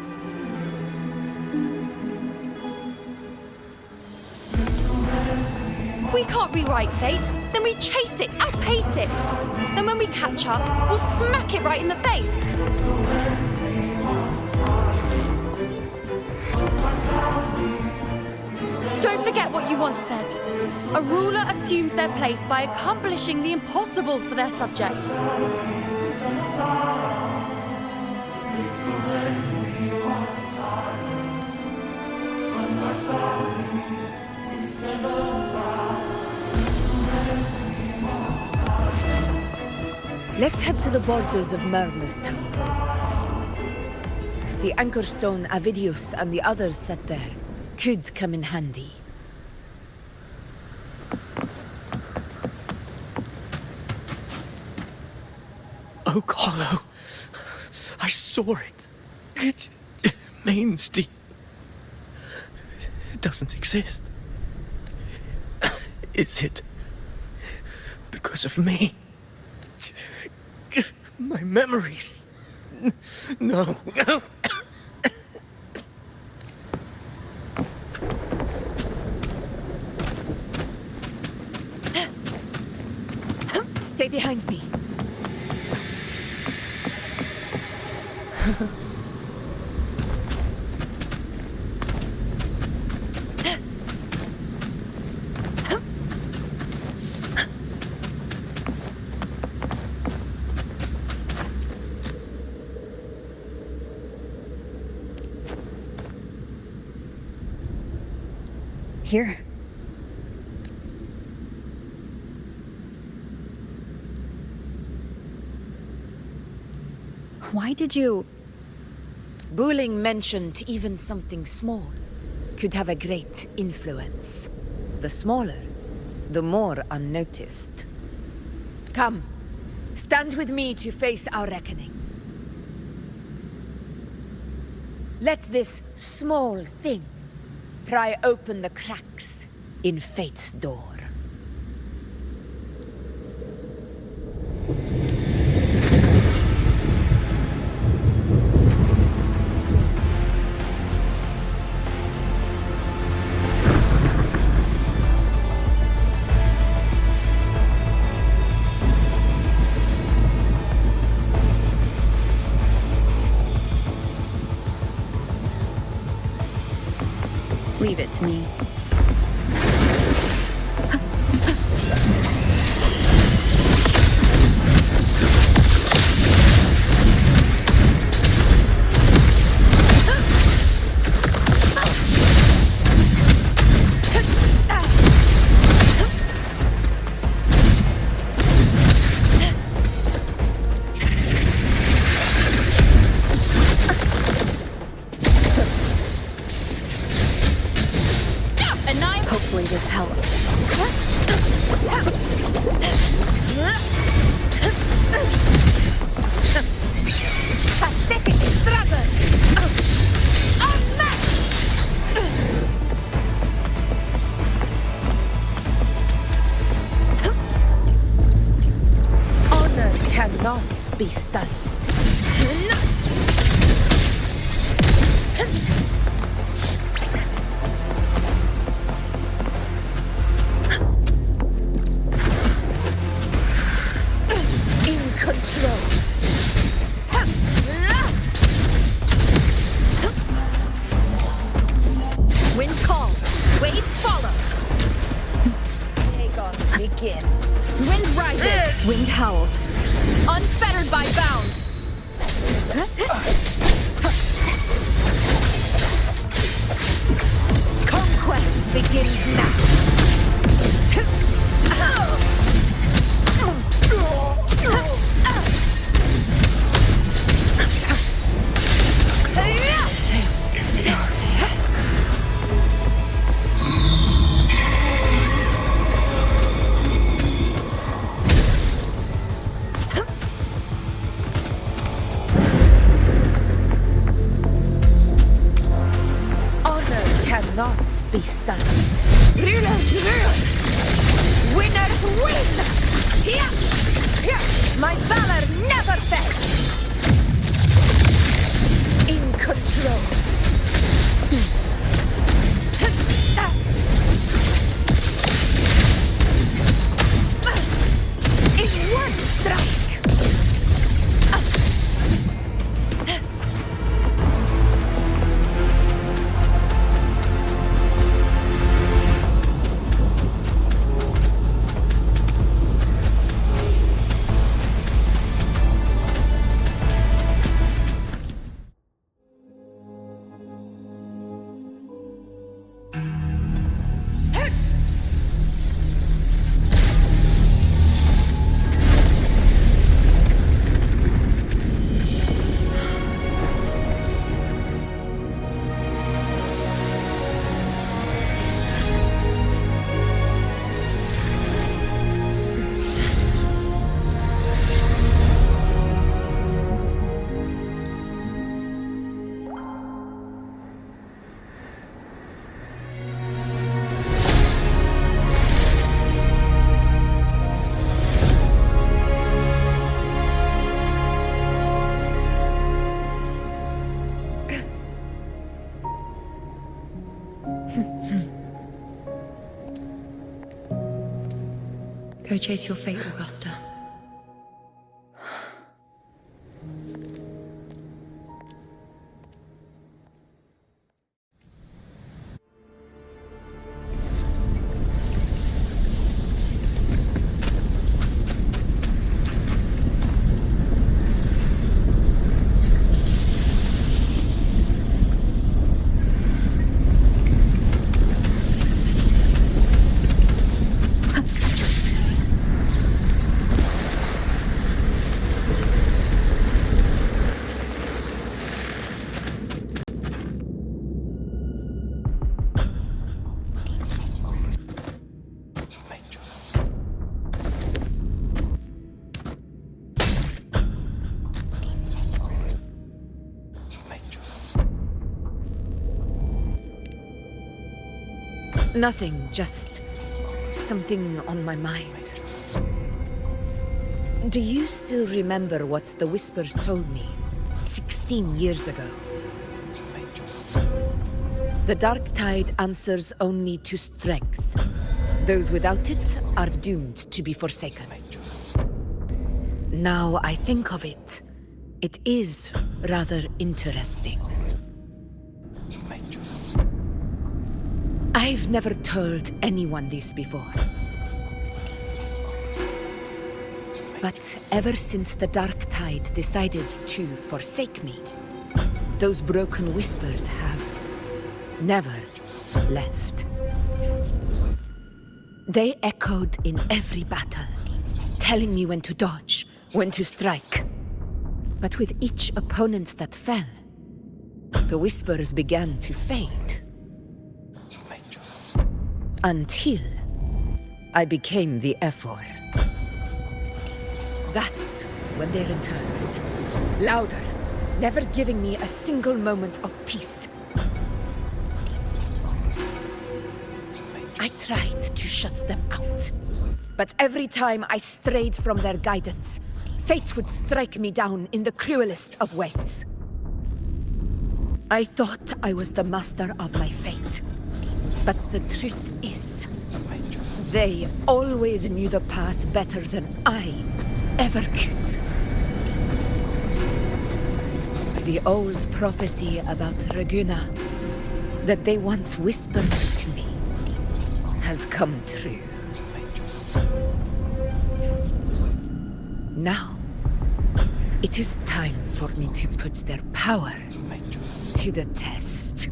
S2: If we can't rewrite fate, then we chase it, outpace it. Then when we catch up, we'll smack it right in the face. Don't forget what you once said. A ruler assumes their place by accomplishing the impossible for their subjects.
S1: Let's head to the borders of Myrna's town, Rover. The anchor stone Avidius and the others set there could come in handy.
S3: Oak Hollow. I saw it. It means deep. It doesn't exist. Is it because of me? My memories. No.
S1: Stay behind me.
S6: Here. Why did you...
S1: Buling mentioned even something small could have a great influence. The smaller, the more unnoticed. Come, stand with me to face our reckoning. Let this small thing pry open the cracks in fate's door.
S6: Leave it to me.
S1: Yeah! cannot be sullied. In control.
S2: Wind calls, waves follow.
S9: Aegon begins.
S2: Wind rises, wind howls. Unfettered by bounds.
S1: Conquest begins now. Cannot be sullied. Rulers rule! Winners win! Here! Here! My valor never fails! In control. In one strike!
S2: Go chase your fate, Augusta.
S1: Nothing, just something on my mind. Do you still remember what the Whispers told me 16 years ago? The dark tide answers only to strength. Those without it are doomed to be forsaken. Now I think of it, it is rather interesting. I've never told anyone this before. But ever since the dark tide decided to forsake me, those broken whispers have never left. They echoed in every battle, telling me when to dodge, when to strike. But with each opponent that fell, the whispers began to fade. Until I became the Ephor. That's when they returned. Louder, never giving me a single moment of peace. I tried to shut them out, but every time I strayed from their guidance, fate would strike me down in the cruelest of ways. I thought I was the master of my fate. But the truth is, they always knew the path better than I ever could. The old prophecy about Raguna that they once whispered to me has come true. Now, it is time for me to put their power to the test.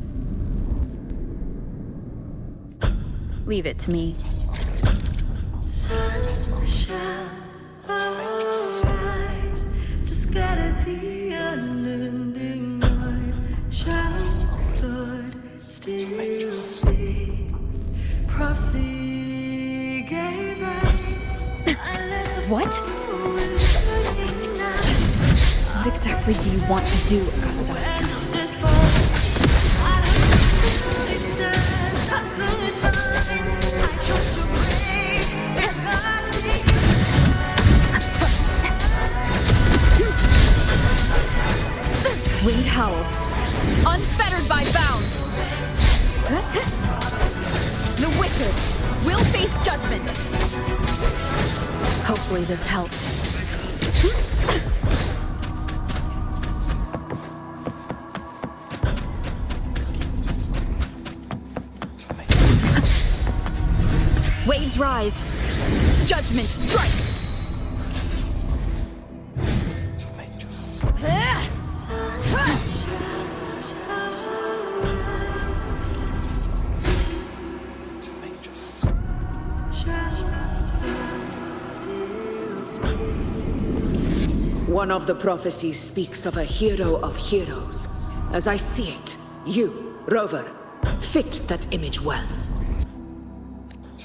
S6: Leave it to me.
S7: Sun shall arise to scatter the unending night. Shall God still speak? Prophecy gave rise.
S6: What? What exactly do you want to do, Augusta? Winged howls, unfettered by bounds. The wicked will face judgment. Hopefully this helps. Waves rise. Judgment strikes.
S1: One of the prophecies speaks of a hero of heroes. As I see it, you, Rover, fit that image well.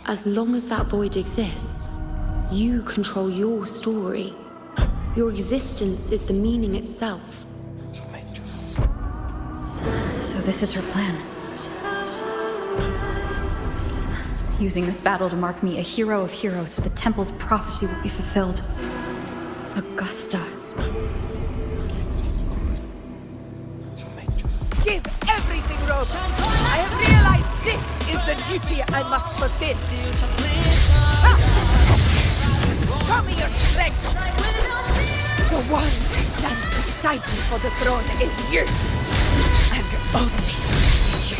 S2: As long as that void exists, you control your story. Your existence is the meaning itself.
S6: So this is her plan. Using this battle to mark me a hero of heroes so the temple's prophecy will be fulfilled. Augusta.
S1: Give everything, Rover. I have realized this is the duty I must fulfill. Show me your strength. The one who stands beside me for the throne is you. And only you.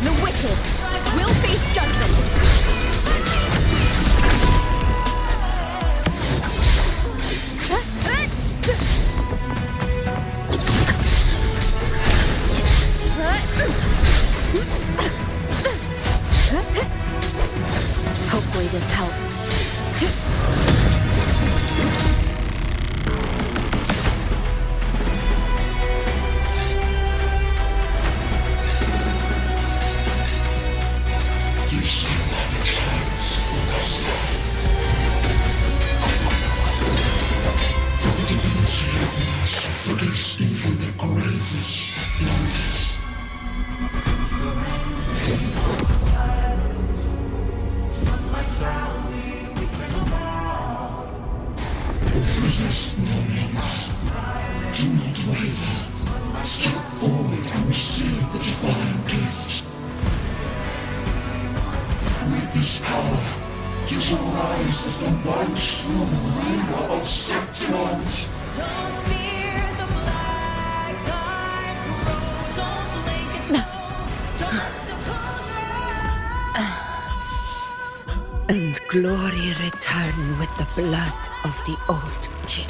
S6: The wicked will face judgment.
S2: Hopefully this helps.
S4: You still have a chance, Augusta. The divinity of mercy forgives even the gravest blunders. Resist no longer. Do not waver. Step forward and receive the divine gift. With this power, you shall rise as the one true ruler of Septimont.
S7: Don't fear the black dark road. Don't blink it. Don't let the cold
S1: And glory return with the blood of the old king.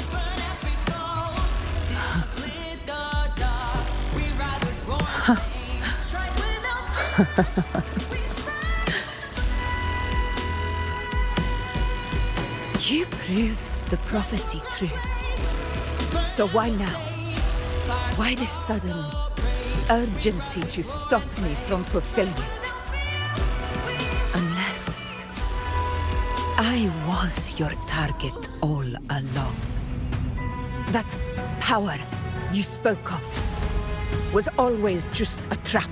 S1: You proved the prophecy true. So why now? Why this sudden urgency to stop me from fulfilling it? Unless I was your target all along. That power you spoke of was always just a trap.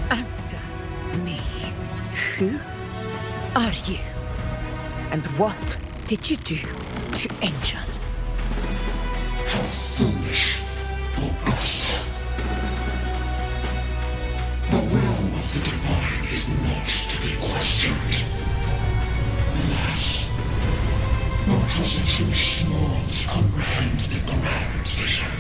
S21: Answer me. Who are you? And what did you do to Angel?
S4: How foolish, Augusta. The will of the divine is not to be questioned. Alas, because it's too small to comprehend the grand vision.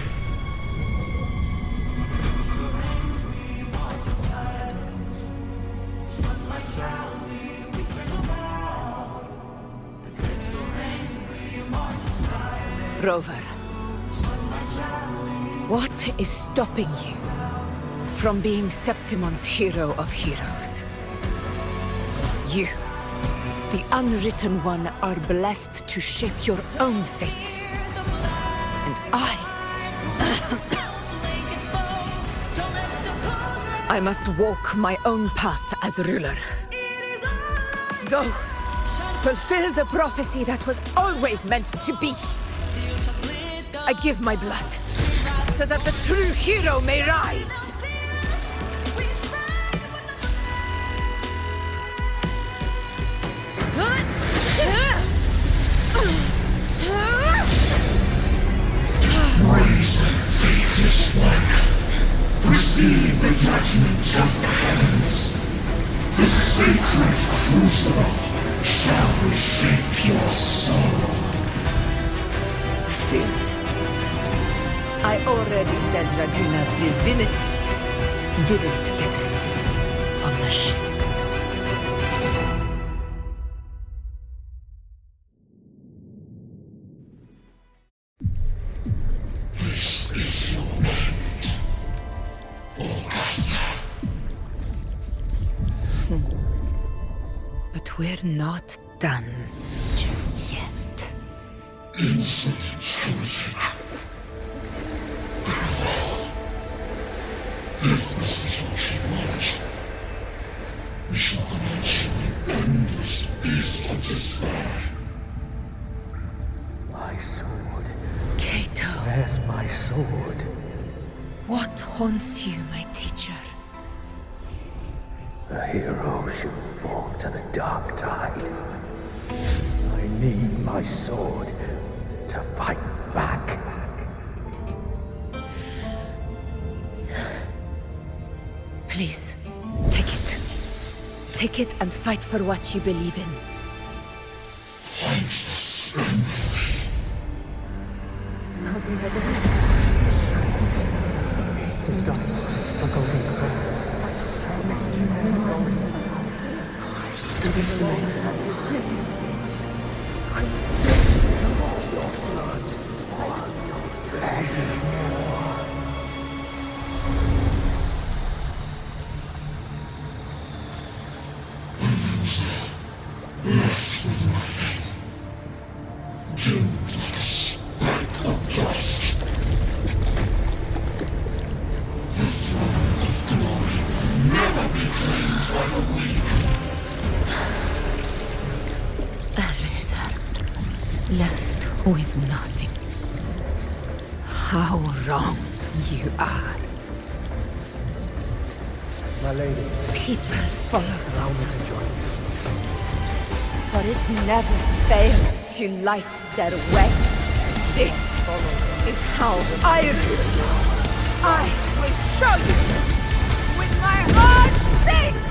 S21: Rover, what is stopping you from being Septimont's hero of heroes? You, the unwritten one, are blessed to shape your own fate. And I must walk my own path as ruler. Go, fulfill the prophecy that was always meant to be. I give my blood, so that the true hero may rise.
S4: Brazen, faithless one, receive the judgment of the heavens. The sacred crucible shall reshape your soul.
S21: Soon. I already said Raguna's divinity didn't get a seat on the ship.
S4: This is your end, Augusta.
S21: But we're not done just yet.
S4: Insolent heretic. If this is what you want, we shall grant you an endless beast of despair.
S18: My sword.
S21: Cato.
S18: Where's my sword?
S21: What haunts you, my teacher?
S18: A hero shouldn't fall to the dark tide. I need my sword to fight back.
S21: Please, take it. Take it and fight for what you believe in.
S4: Pointless empathy.
S18: He's got a golden crown. Give it to me, please. I want your blood, your flesh.
S4: Left with nothing. Doomed like a speck of dust. The throne of glory will never be claimed by the weak.
S21: A loser, left with nothing. How wrong you are.
S18: My lady.
S21: People follow
S18: Allow me to join you.
S1: For it never fails to light their way. This is how I rule you. I will show you with my own fist!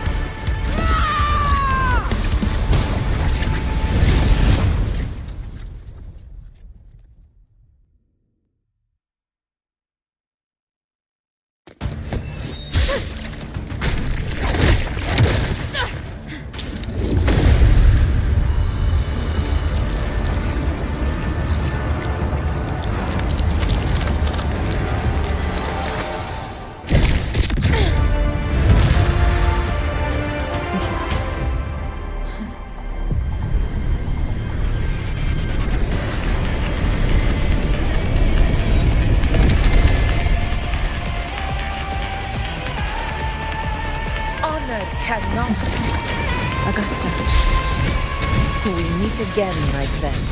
S1: Cannot.
S21: Augusta, we meet again, my friend.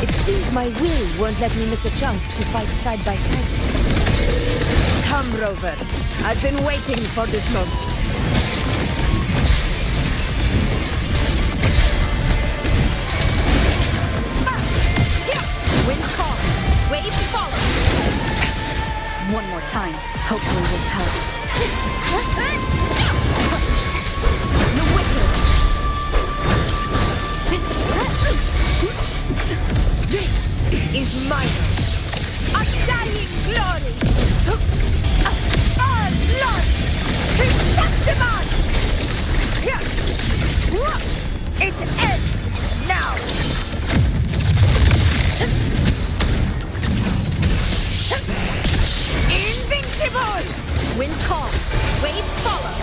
S21: It seems my will won't let me miss a chance to fight side by side. Come, Rover.
S1: I've been waiting for this moment.
S2: Wind calls, waves follow.
S6: One more time. Hopefully this helps.
S2: The wicked.
S1: This is mine. Undying glory. All blood to Septimont. It ends now. Invincible!
S2: Wind calls, waves follow.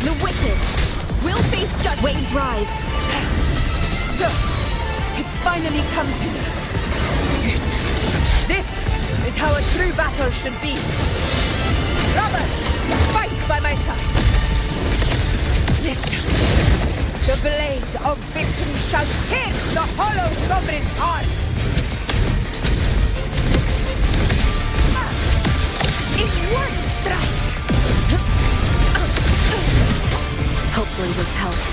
S2: The wicked will face judgment. Waves rise.
S1: So, it's finally come to this. This is how a true battle should be. Robert, fight by my side. This time, the blade of victory shall pierce the hollow sovereign's heart. In one strike.
S2: Hopefully this helps.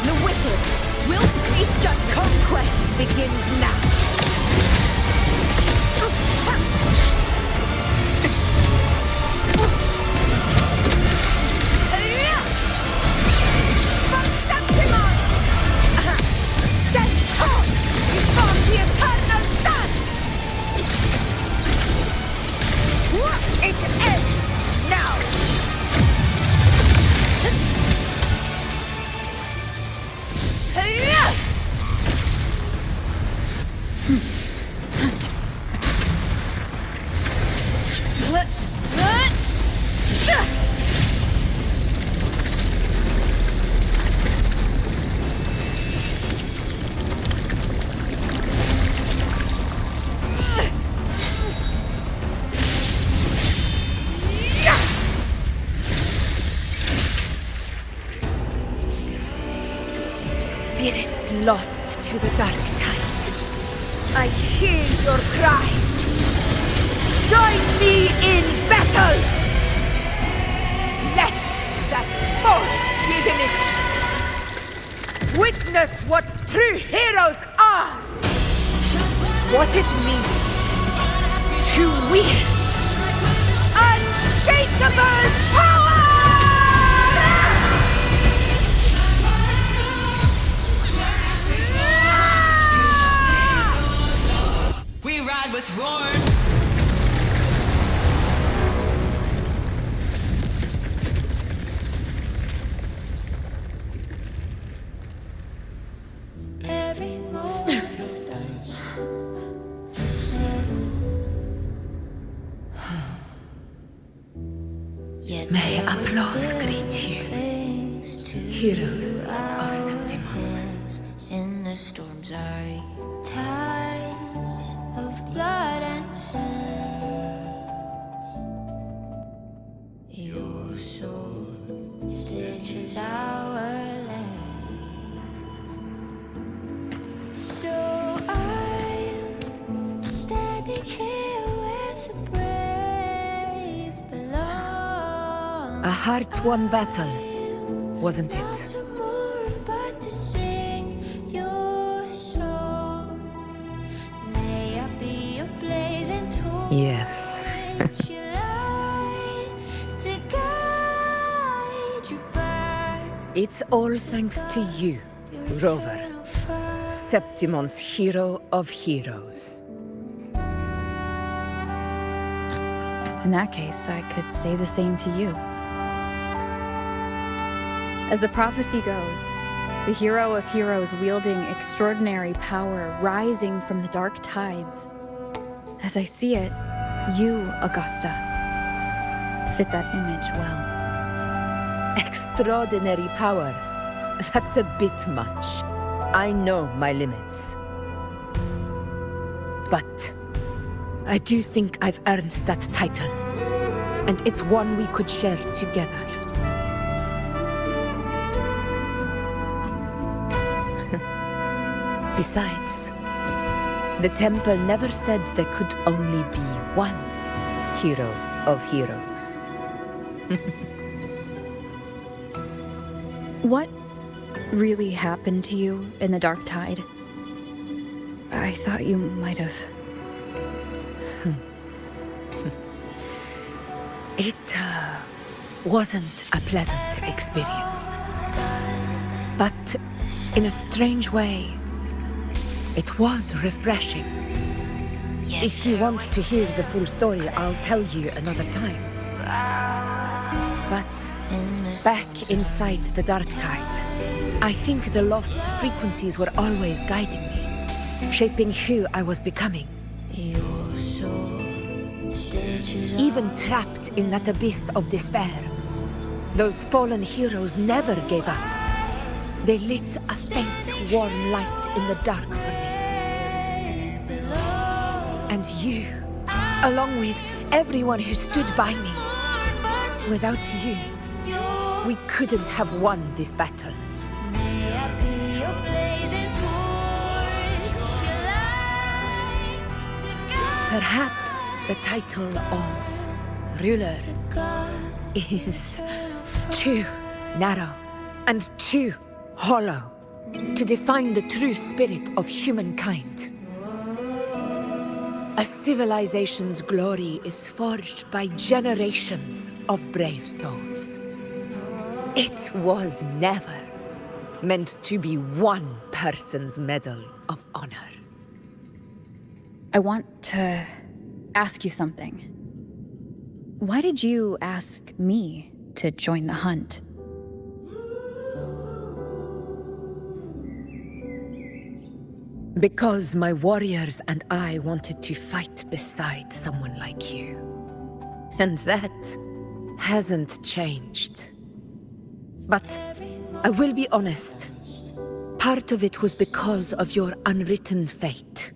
S2: The wicked will face judgment.
S1: Conquest begins now. From Septimont! Stand tall before the eternal sun! It ends now! Spirits lost to the dark tide. I hear your cries. Join me in battle! Let that false divinity witness what true heroes are! What it means to wield unshakable power!
S7: We ride with roar.
S15: Every moment of dust settled. Yet
S2: May
S15: there was
S2: applause
S15: still
S2: greet you,
S15: things to
S2: heroes
S15: do
S2: of
S15: our
S2: Septimont.
S15: hands in the storm's eye. Tides of blood and sand. Your sword stitches our land. So I'm standing here with the brave below.
S1: A heart-won battle, wasn't it?
S15: But to sing your song, may I be a blazing torch.
S1: Yes.
S15: Your light to guide you back.
S1: It's all thanks to you, Rover, Septimont's hero of heroes.
S6: In that case, I could say the same to you. As the prophecy goes, the hero of heroes wielding extraordinary power rising from the dark tides. As I see it, you, Augusta, fit that image well.
S1: Extraordinary power. That's a bit much. I know my limits. But I do think I've earned that title. And it's one we could share together. Besides, the temple never said there could only be one hero of heroes.
S6: What really happened to you in the Dark Tide? I thought you might have...
S1: It wasn't a pleasant experience. But in a strange way, it was refreshing. If you want to hear the full story, I'll tell you another time. But back inside the Dark Tide, I think the lost frequencies were always guiding me, shaping who I was becoming. Even trapped in that abyss of despair, those fallen heroes never gave up. They lit a faint, warm light in the dark for me. And you, along with everyone who stood by me. Without you, we couldn't have won this battle. Perhaps the title of ruler is too narrow and too hollow to define the true spirit of humankind. A civilization's glory is forged by generations of brave souls. It was never meant to be one person's medal of honor.
S6: I want to ask you something. Why did you ask me to join the hunt?
S1: Because my warriors and I wanted to fight beside someone like you. And that hasn't changed. But I will be honest. Part of it was because of your unwritten fate.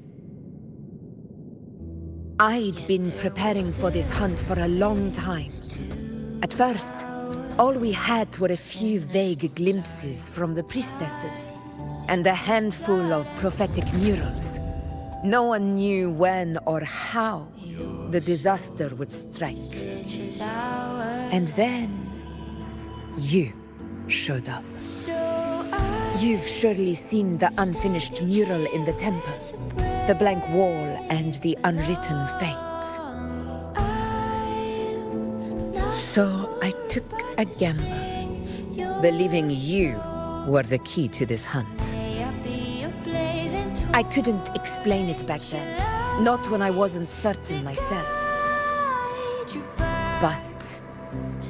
S1: I'd been preparing for this hunt for a long time. At first, all we had were a few vague glimpses from the priestesses, and a handful of prophetic murals. No one knew when or how the disaster would strike. And then, you showed up. You've surely seen the unfinished mural in the temple, the blank wall and the unwritten fate. So I took a gamble, believing you were the key to this hunt. I couldn't explain it back then, not when I wasn't certain myself. But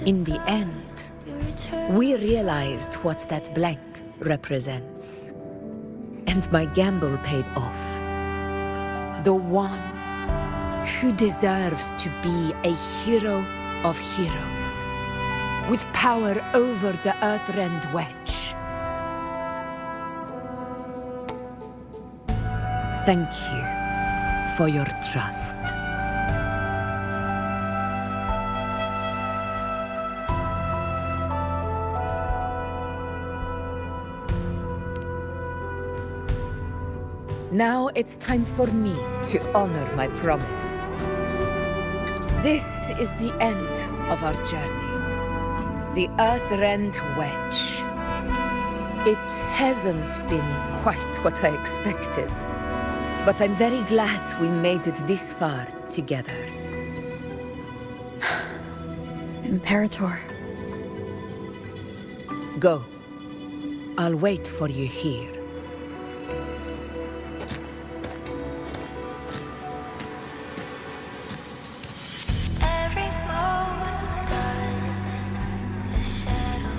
S1: in the end, we realized what that blank represents. And my gamble paid off. The one who deserves to be a hero of heroes, with power over the Earthrend Wedge. Thank you for your trust. Now it's time for me to honor my promise. This is the end of our journey. The Earthrend Wedge. It hasn't been quite what I expected. But I'm very glad we made it this far together.
S6: Imperator.
S1: Go. I'll wait for you here.
S9: Every moment dies a shadow.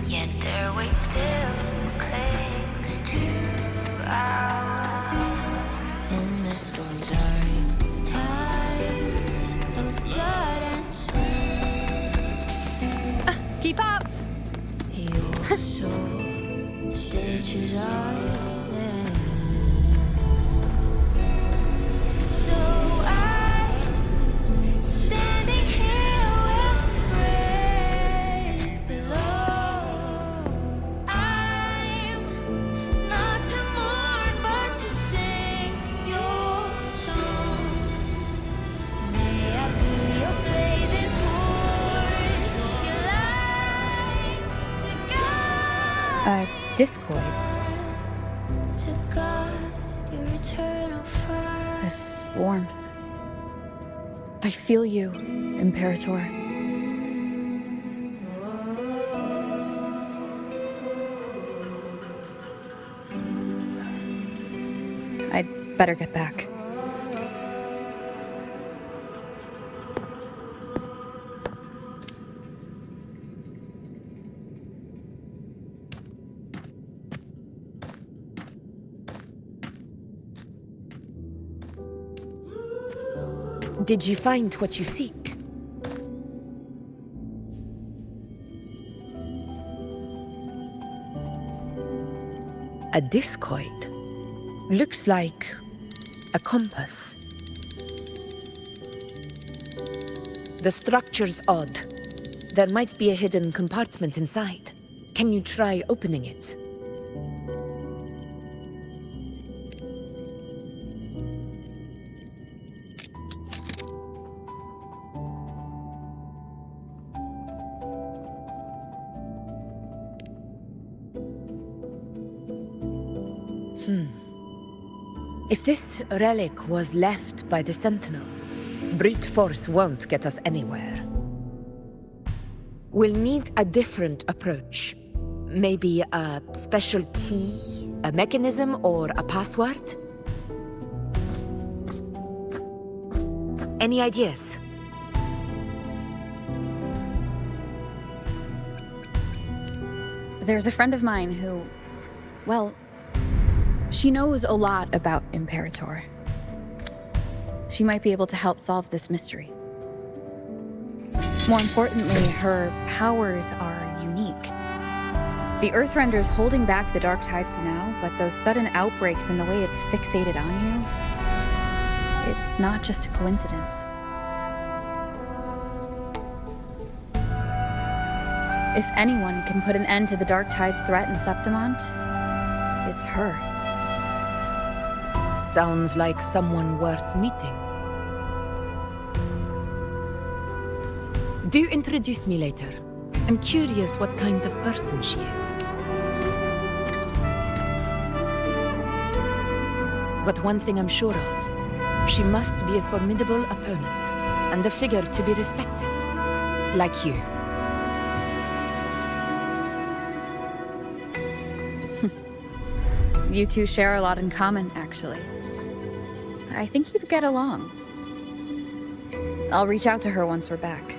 S9: Yet their weight still clings to ours. In the storms are tides of blood.
S6: Discoid. This warmth. I feel you, Imperator. I'd better get back.
S1: Did you find what you seek? A discoid. Looks like a compass. The structure's odd. There might be a hidden compartment inside. Can you try opening it? If this relic was left by the Sentinel, brute force won't get us anywhere. We'll need a different approach. Maybe a special key, a mechanism, or a password? Any ideas?
S6: There's a friend of mine who, well, she knows a lot about Imperator. She might be able to help solve this mystery. More importantly, her powers are unique. The Earthrender's holding back the dark tide for now, but those sudden outbreaks and the way it's fixated on you, it's not just a coincidence. If anyone can put an end to the dark tide's threat in Septimont, it's her.
S1: Sounds like someone worth meeting. Do introduce me later. I'm curious what kind of person she is. But one thing I'm sure of, she must be a formidable opponent and a figure to be respected, like you.
S6: You two share a lot in common, actually. I think you'd get along. I'll reach out to her once we're back.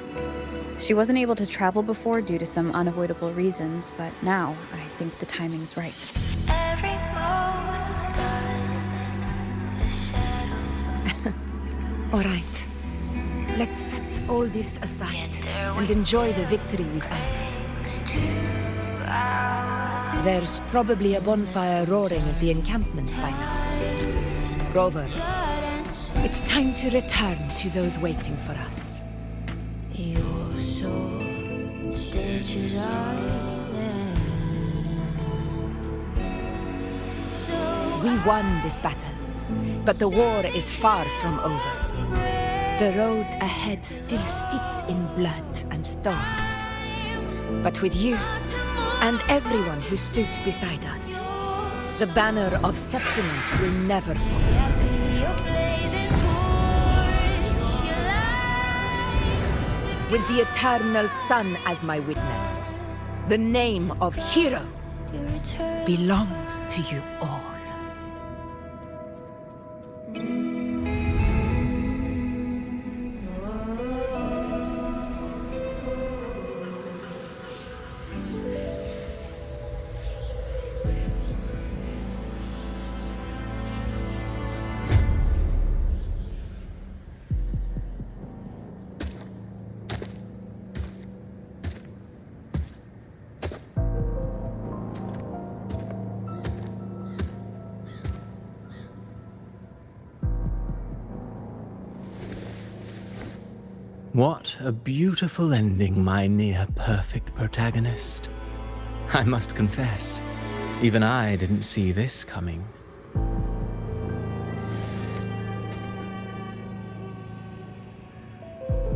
S6: She wasn't able to travel before due to some unavoidable reasons, but now I think the timing's right.
S1: All right. Let's set all this aside and enjoy the victory we've earned. There's probably a bonfire roaring at the encampment by now. Rover, it's time to return to those waiting for us.
S7: Your soul stitches
S1: We won this battle, but the war is far from over. The road ahead still steeped in blood and thorns. But with you, and everyone who stood beside us, the banner of Septimont will never fall. With the eternal sun as my witness, the name of hero belongs to you all.
S3: What a beautiful ending, my near-perfect protagonist. I must confess, even I didn't see this coming.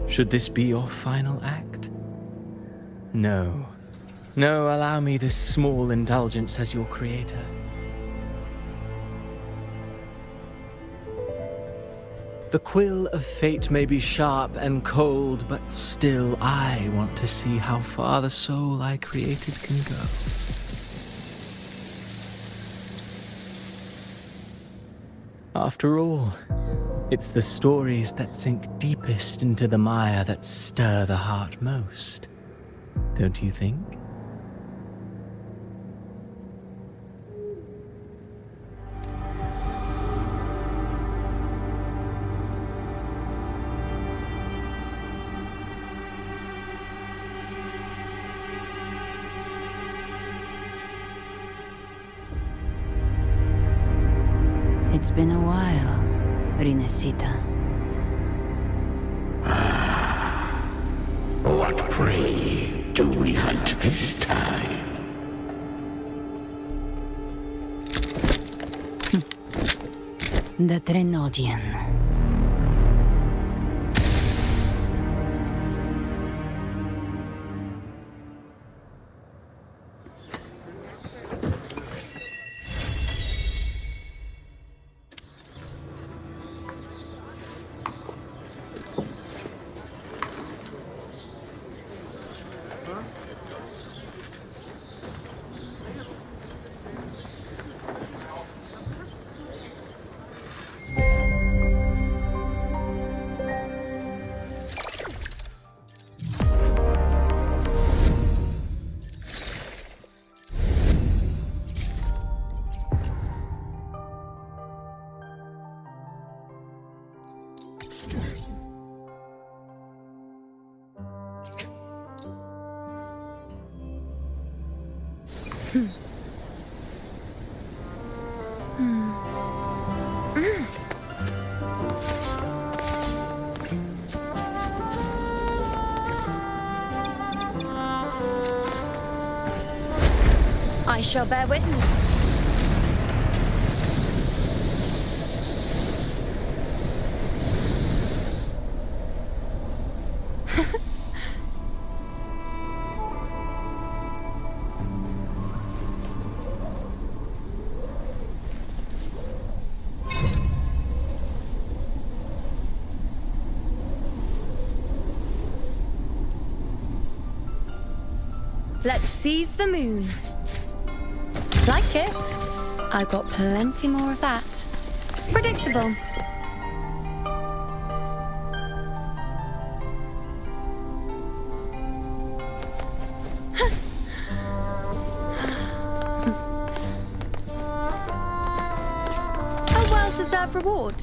S3: Should this be your final act? No. No, allow me this small indulgence as your creator. The quill of fate may be sharp and cold, but still I want to see how far the soul I created can go. After all, it's the stories that sink deepest into the mire that stir the heart most, don't you think?
S8: It's been a while, Rinascita.
S4: What prey do we hunt this time?
S8: The Trenodian.
S6: I shall bear witness. Let's seize the moon. Like it?
S2: I got plenty more of that.
S6: Predictable. A well-deserved reward.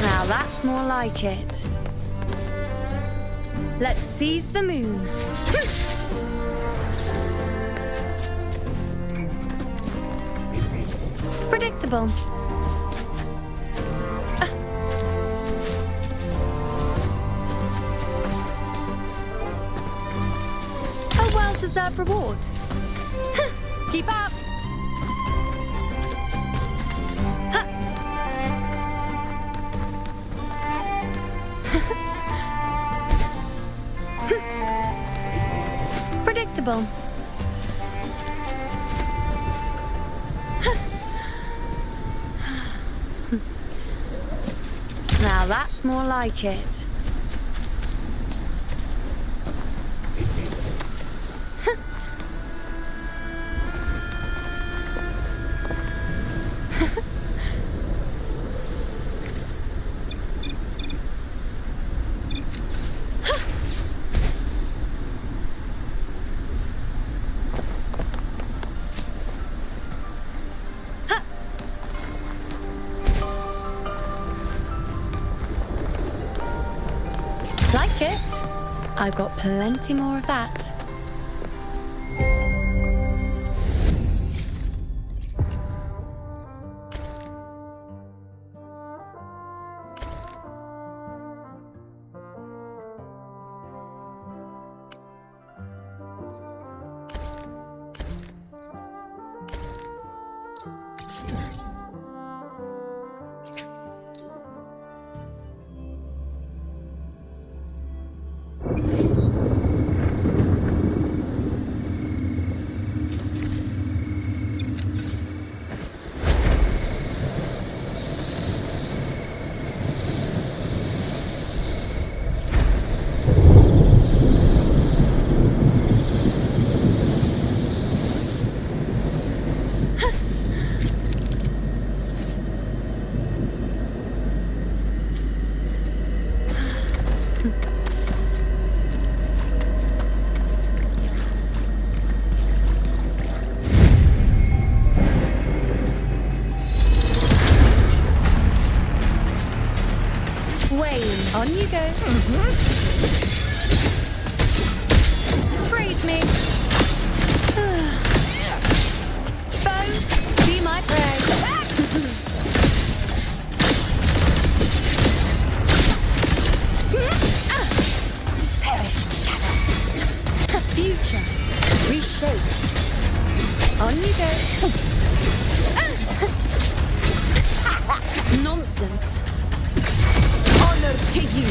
S2: Now that's more like it.
S6: Let's seize the moon. Predictable. A well-deserved reward. Keep up. Predictable.
S2: Now that's more like it.
S6: Like it?
S2: I've got plenty more of that. Future. Reshape. On you go. Nonsense. Honor to you.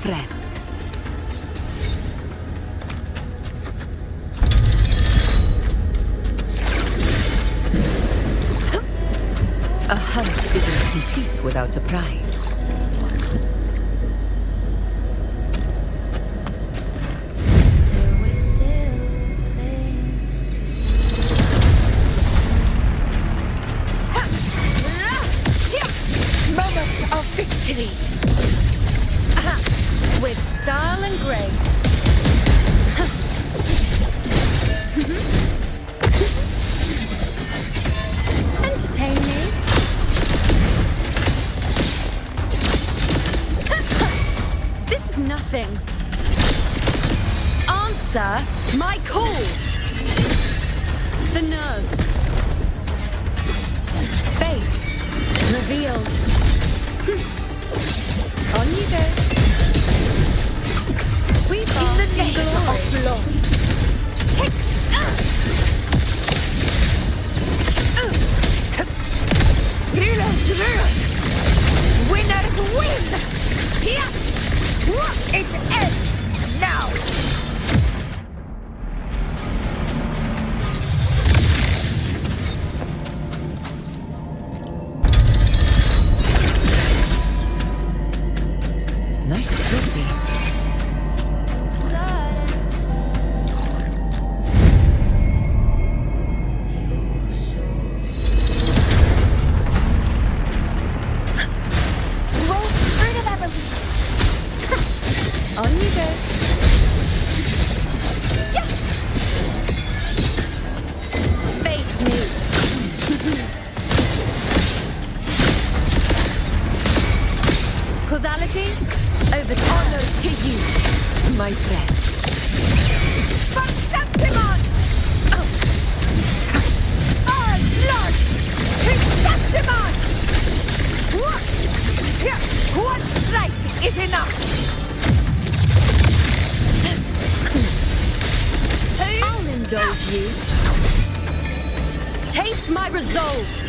S2: Friend.
S10: A hunt isn't complete without a prize.
S1: Moment of victory!
S2: With style and grace. Entertain me. This is nothing. Answer my call. The nerves. Fate revealed. On you go. We
S1: In the name of glory. Rulers rule. Winners win. Here. It ends now.
S10: Nice trophy.
S1: Roll Fruit of Evolution.
S2: On you go.
S1: Yeah.
S2: Face me. Causality? Over honor to you, my friend.
S1: For Septimont! All blood to Septimont! One strike is enough!
S2: I'll indulge you. Taste my resolve.